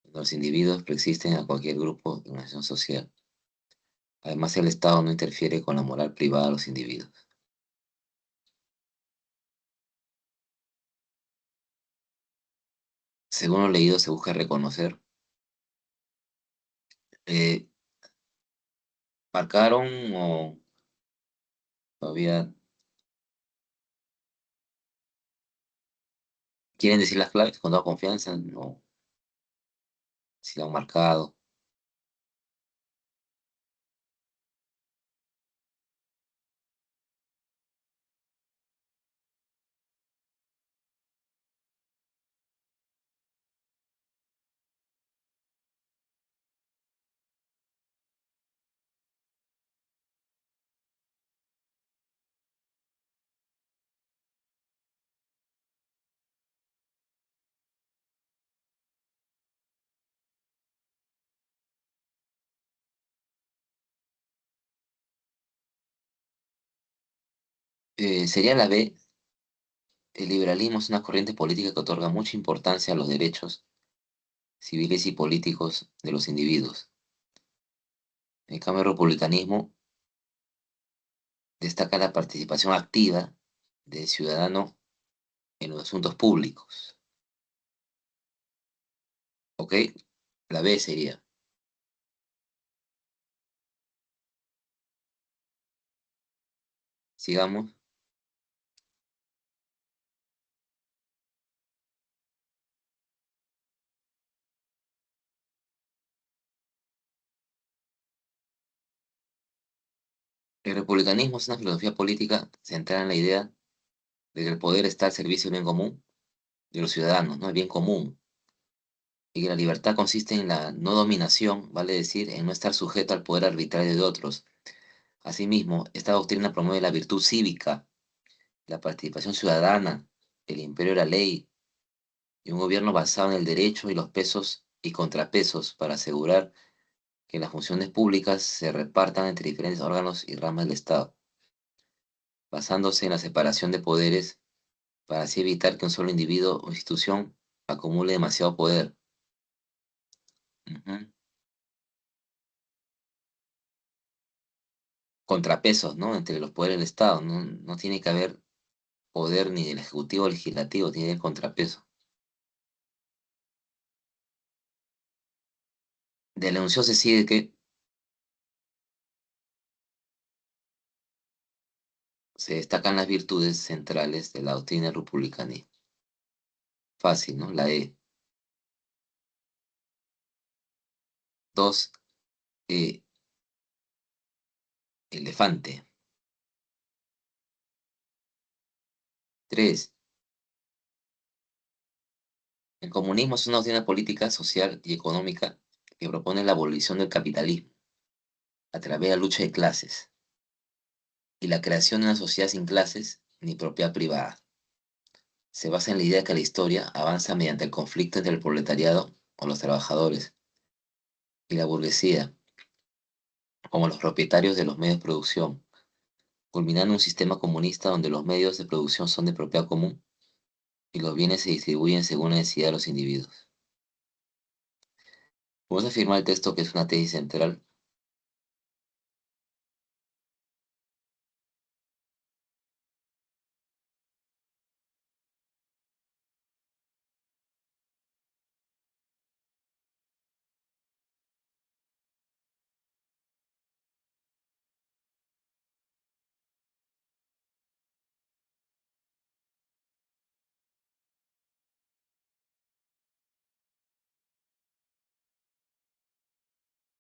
A: donde los individuos preexisten a cualquier grupo de organización social. Además, el Estado no interfiere con la moral privada de los individuos. Según lo leído, se busca reconocer. eh, ¿Marcaron o todavía quieren decir las claves con toda confianza? No, si lo han marcado. Sería la B. El liberalismo es una corriente política que otorga mucha importancia a los derechos civiles y políticos de los individuos. En cambio, el republicanismo destaca la participación activa del ciudadano en los asuntos públicos. ¿Ok? La B sería. Sigamos. El republicanismo es una filosofía política centrada en la idea de que el poder está al servicio del bien común de los ciudadanos, ¿no? El bien común. Y que la libertad consiste en la no dominación, vale decir, en no estar sujeto al poder arbitrario de otros. Asimismo, esta doctrina promueve la virtud cívica, la participación ciudadana, el imperio de la ley y un gobierno basado en el derecho y los pesos y contrapesos para asegurar que las funciones públicas se repartan entre diferentes órganos y ramas del Estado, basándose en la separación de poderes para así evitar que un solo individuo o institución acumule demasiado poder. Ujú. Contrapesos, ¿no? Entre los poderes del Estado. No, no tiene que haber poder ni del Ejecutivo o Legislativo, tiene el contrapeso. De la enunciado se sigue que se destacan las virtudes centrales de la doctrina republicana. Fácil, ¿no? La E. Dos, eh, elefante. Tres, el comunismo es una doctrina política, social y económica que propone la abolición del capitalismo a través de la lucha de clases y la creación de una sociedad sin clases ni propiedad privada. Se basa en la idea de que la historia avanza mediante el conflicto entre el proletariado o los trabajadores y la burguesía, como los propietarios de los medios de producción, culminando un sistema comunista donde los medios de producción son de propiedad común y los bienes se distribuyen según la necesidad de los individuos. Podemos afirmar el texto que es una tesis central.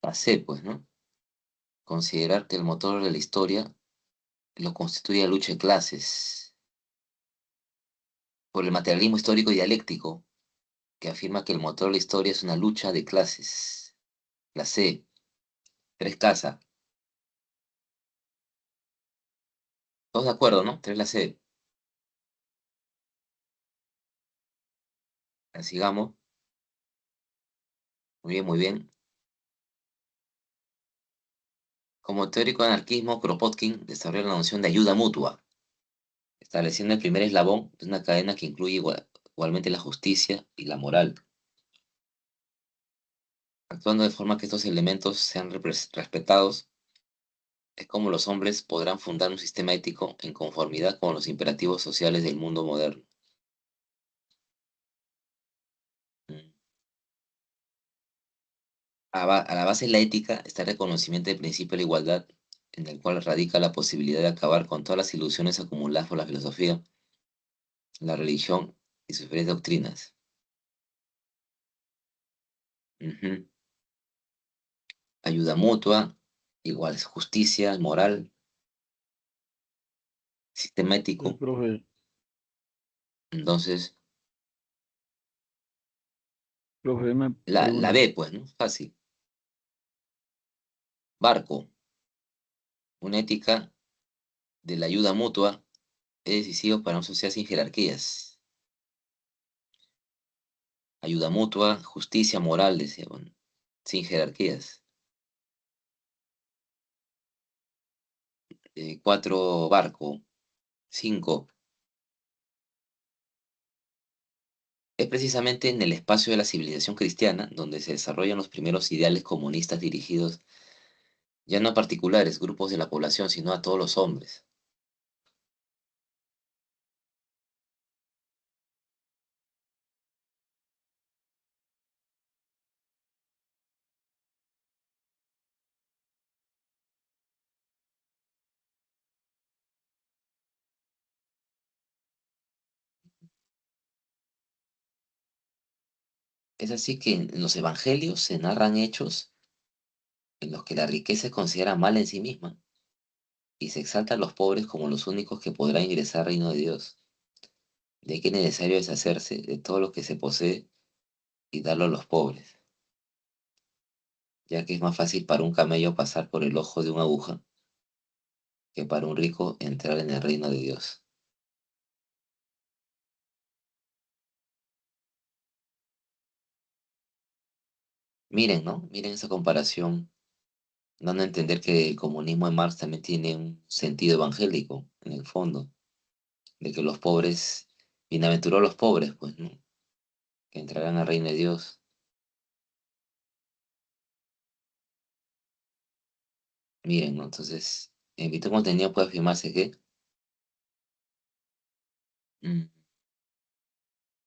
A: La C, pues, ¿no? Considerar que el motor de la historia lo constituye la lucha de clases, por el materialismo histórico y dialéctico, que afirma que el motor de la historia es una lucha de clases. La C, tres casas. Todos de acuerdo, ¿no? Tres la C. La sigamos. Muy bien, muy bien. Como teórico de anarquismo, Kropotkin desarrolló la noción de ayuda mutua, estableciendo el primer eslabón de una cadena que incluye igualmente la justicia y la moral, actuando de forma que estos elementos sean respetados. Es como los hombres podrán fundar un sistema ético en conformidad con los imperativos sociales del mundo moderno. Mm. A la base de la ética está el reconocimiento del principio de la igualdad, en el cual radica la posibilidad de acabar con todas las ilusiones acumuladas por la filosofía, la religión y sus diferentes doctrinas. Ujú. Ayuda mutua, igual es justicia, moral, sistema
C: Sí,
A: ético.
C: profe,
A: Entonces,
C: profe, me
A: la
C: pregunto.
A: B, pues, ¿no? Fácil. Barco, una ética de la ayuda mutua es decisivo para una sociedad sin jerarquías. Ayuda mutua, justicia moral, decía, bueno, sin jerarquías. Cuatro, barco. Cinco, es precisamente en el espacio de la civilización cristiana donde se desarrollan los primeros ideales comunistas dirigidos ya no a particulares grupos de la población, sino a todos los hombres. Es así que en los evangelios se narran hechos en los que la riqueza es considerada mala en sí misma y se exalta a los pobres como los únicos que podrán ingresar al reino de Dios. De que es necesario deshacerse de todo lo que se posee y darlo a los pobres, ya que es más fácil para un camello pasar por el ojo de una aguja que para un rico entrar en el reino de Dios. Miren, ¿no? Miren esa comparación, dando a entender que el comunismo de Marx también tiene un sentido evangélico, en el fondo, de que los pobres, bienaventurados los pobres, pues, ¿no? Que entrarán al reino de Dios. Miren, ¿no? Entonces, en virtud contenido puede afirmarse que mm,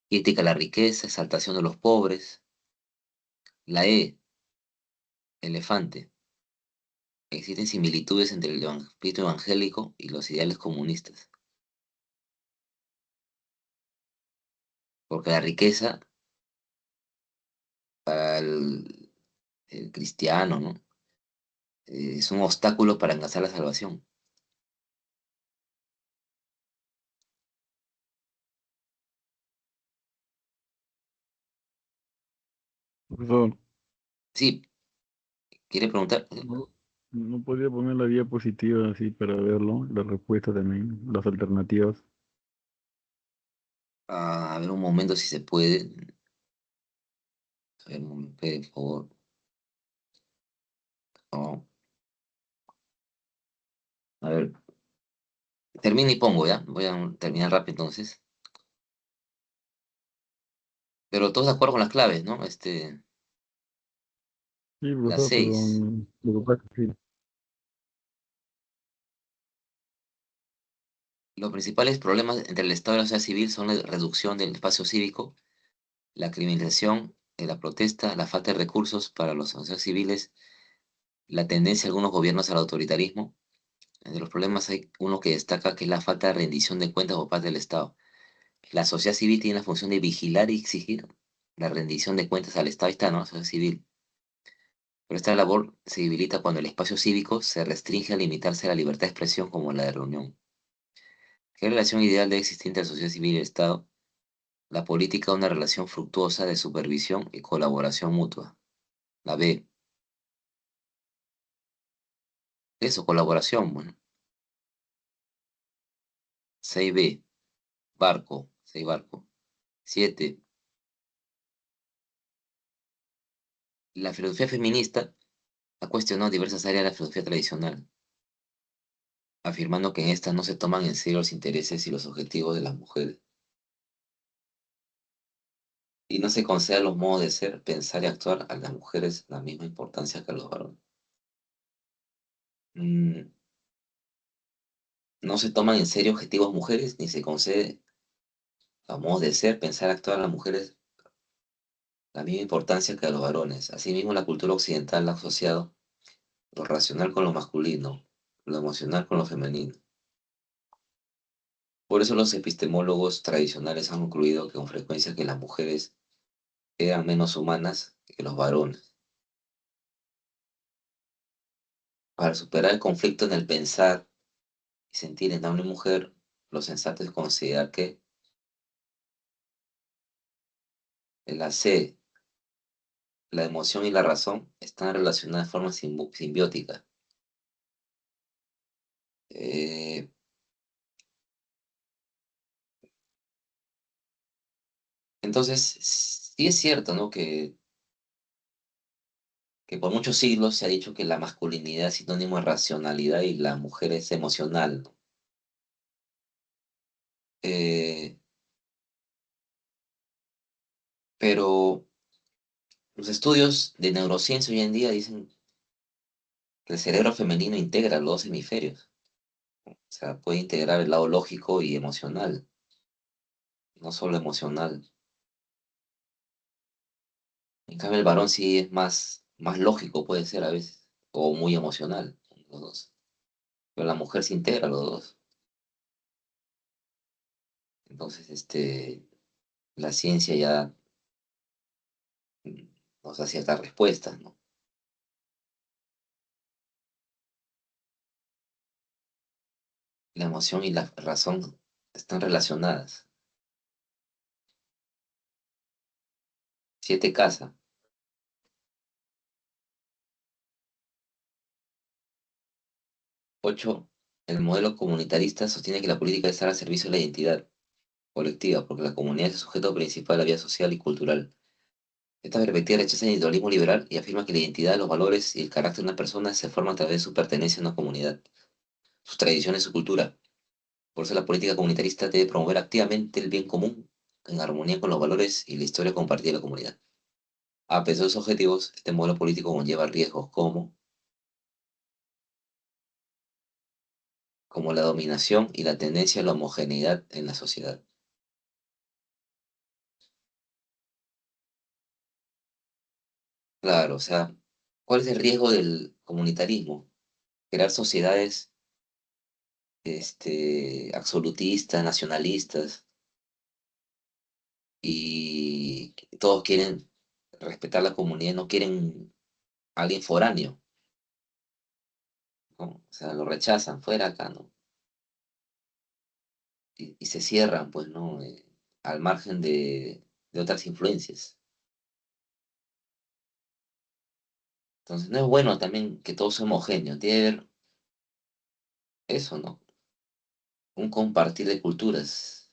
A: crítica a la riqueza, exaltación de los pobres. La E, elefante. Existen similitudes entre el espíritu evangélico y los ideales comunistas, porque la riqueza para el cristiano, ¿no? Es un obstáculo para alcanzar la salvación.
C: Profesor,
A: Sí, quiere preguntar.
C: no, no podría poner la diapositiva así para verlo, la respuesta también, las alternativas.
A: A ver un momento si se puede. A ver un momento, por favor. No. A ver, termino y pongo ya. Voy a terminar rápido entonces. Pero todos de acuerdo con las claves, ¿no?
C: Sí,
A: Las
C: profesor, pero
A: 6.
C: lo que pasa es que
A: Los principales problemas entre el Estado y la sociedad civil son la reducción del espacio cívico, la criminalización, la protesta, la falta de recursos para los asociaciones civiles, la tendencia de algunos gobiernos al autoritarismo. Entre los problemas hay uno que destaca que es la falta de rendición de cuentas por parte del Estado. La sociedad civil tiene la función de vigilar y exigir la rendición de cuentas al Estado. Ahí está, ¿no? La sociedad civil. Pero esta labor se debilita cuando el espacio cívico se restringe a limitarse a la libertad de expresión como la de reunión. ¿Qué relación ideal debe existir entre la sociedad civil y el Estado? La política de una relación fructuosa de supervisión y colaboración mutua. La B. Eso, colaboración, bueno. 6B. Barco. 6 barco. 7. La filosofía feminista ha cuestionado diversas áreas de la filosofía tradicional, afirmando que en estas no se toman en serio los intereses y los objetivos de las mujeres, y no se consideran los modos de ser, pensar y actuar a las mujeres la misma importancia que a los varones. Mm, no se toman en serio objetivos mujeres, ni se concede a modos de ser, pensar, actuar a las mujeres la misma importancia que a los varones. Asimismo, la cultura occidental ha asociado lo racional con lo masculino, lo emocional con lo femenino. Por eso los epistemólogos tradicionales han concluido que con frecuencia que las mujeres eran menos humanas que los varones. Para superar el conflicto en el pensar y sentir en hombre y mujer, lo sensato es considerar que la C, la emoción y la razón están relacionadas de forma simbiótica. Eh, entonces, sí es cierto, ¿no? Que por muchos siglos se ha dicho que la masculinidad es sinónimo de racionalidad y la mujer es emocional, ¿no? Eh, pero los estudios de neurociencia hoy en día dicen que el cerebro femenino integra los dos hemisferios. O sea, puede integrar el lado lógico y emocional, no solo emocional. En cambio, el varón sí es más lógico, puede ser a veces, o muy emocional, los dos. Pero la mujer se integra los dos. Entonces, la ciencia ya nos da ciertas respuestas, ¿no? La emoción y la razón están relacionadas. 7 casa. 8. El modelo comunitarista sostiene que la política debe estar al servicio de la identidad colectiva, porque la comunidad es el sujeto principal de la vida social y cultural. Esta perspectiva rechaza el individualismo liberal y afirma que la identidad, los valores y el carácter de una persona se forman a través de su pertenencia a una comunidad, sus tradiciones y su cultura. Por eso la política comunitarista debe promover activamente el bien común en armonía con los valores y la historia compartida de la comunidad. A pesar de sus objetivos, este modelo político conlleva riesgos como como la dominación y la tendencia a la homogeneidad en la sociedad. Claro, o sea, ¿cuál es el riesgo del comunitarismo? Crear sociedades absolutistas, nacionalistas, y todos quieren respetar la comunidad, no quieren a alguien foráneo, ¿no? O sea, lo rechazan, fuera acá, ¿no? Y se cierran, pues, ¿no? Al margen de otras influencias. Entonces, no es bueno también que todo sea homogéneo, tiene que haber eso, ¿no? Un compartir de culturas,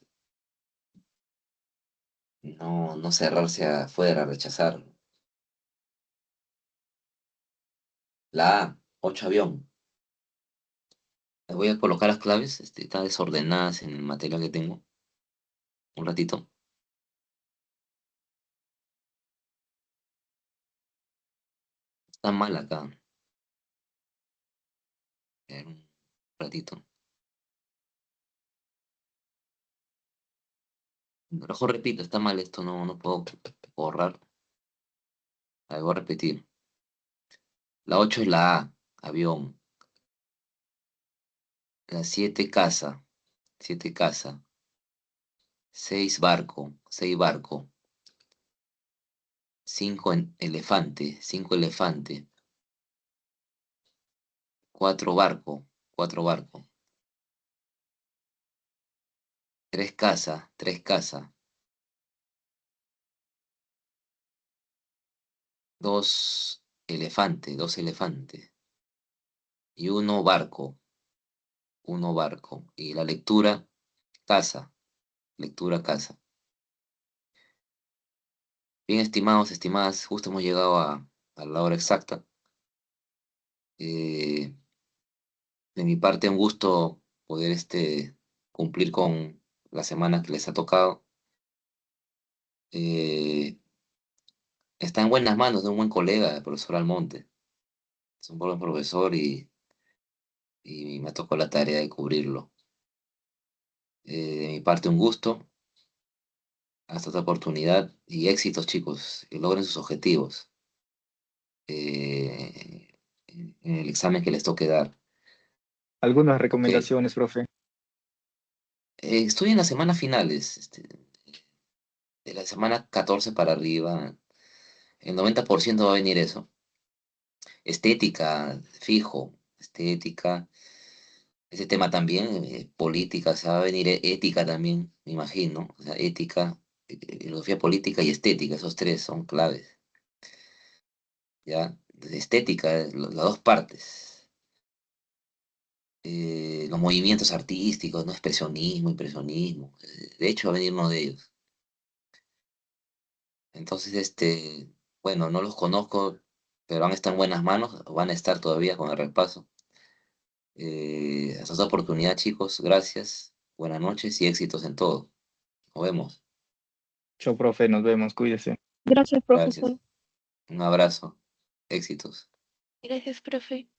A: no cerrarse afuera, rechazar. La A, 8 avión. Les voy a colocar las claves, están desordenadas en el material que tengo. Un ratito. Está mal acá. Un ratito. Mejor repito, está mal esto, no puedo borrar. A ver, voy a repetir. La 8 es la A, avión. La 7 casa, 7 casa. 6 barco, 6 barco. 5 elefante, 5 elefante. 4 barco, 4 barco. 3 casa, 3 casa. 2 elefante, 2 elefante. Y uno barco, uno barco. Y la lectura, casa, lectura casa. Bien, estimados, estimadas, justo hemos llegado a la hora exacta. Eh, de mi parte, un gusto poder cumplir con la semana que les ha tocado. Eh, Está en buenas manos de un buen colega, el profesor Almonte. Es un buen profesor y me tocó la tarea de cubrirlo. De mi parte, un gusto. Hasta otra oportunidad y éxitos, chicos. Que logren sus objetivos en el examen que les toque dar.
B: Algunas
A: ¿Ok?
B: recomendaciones, profe.
A: Estoy en las semanas finales, de la semana 14 para arriba. El 90% va a venir eso. Estética, fijo, estética. Ese tema también, política, se va a venir ética también, me imagino. O sea, ética, filosofía política y estética, esos tres son claves. ¿Ya? Estética, las dos partes. Los movimientos artísticos, ¿no? Expresionismo, impresionismo. De hecho, va a venir uno de ellos. Entonces, bueno, no los conozco, pero van a estar en buenas manos, van a estar todavía con el repaso. Hasta otra oportunidad, chicos. Gracias. Buenas noches y éxitos en todo. Nos vemos.
B: Chao, profe, nos vemos, cuídese.
D: Gracias, profesor.
A: Gracias. Un abrazo. Éxitos.
D: Gracias, profe.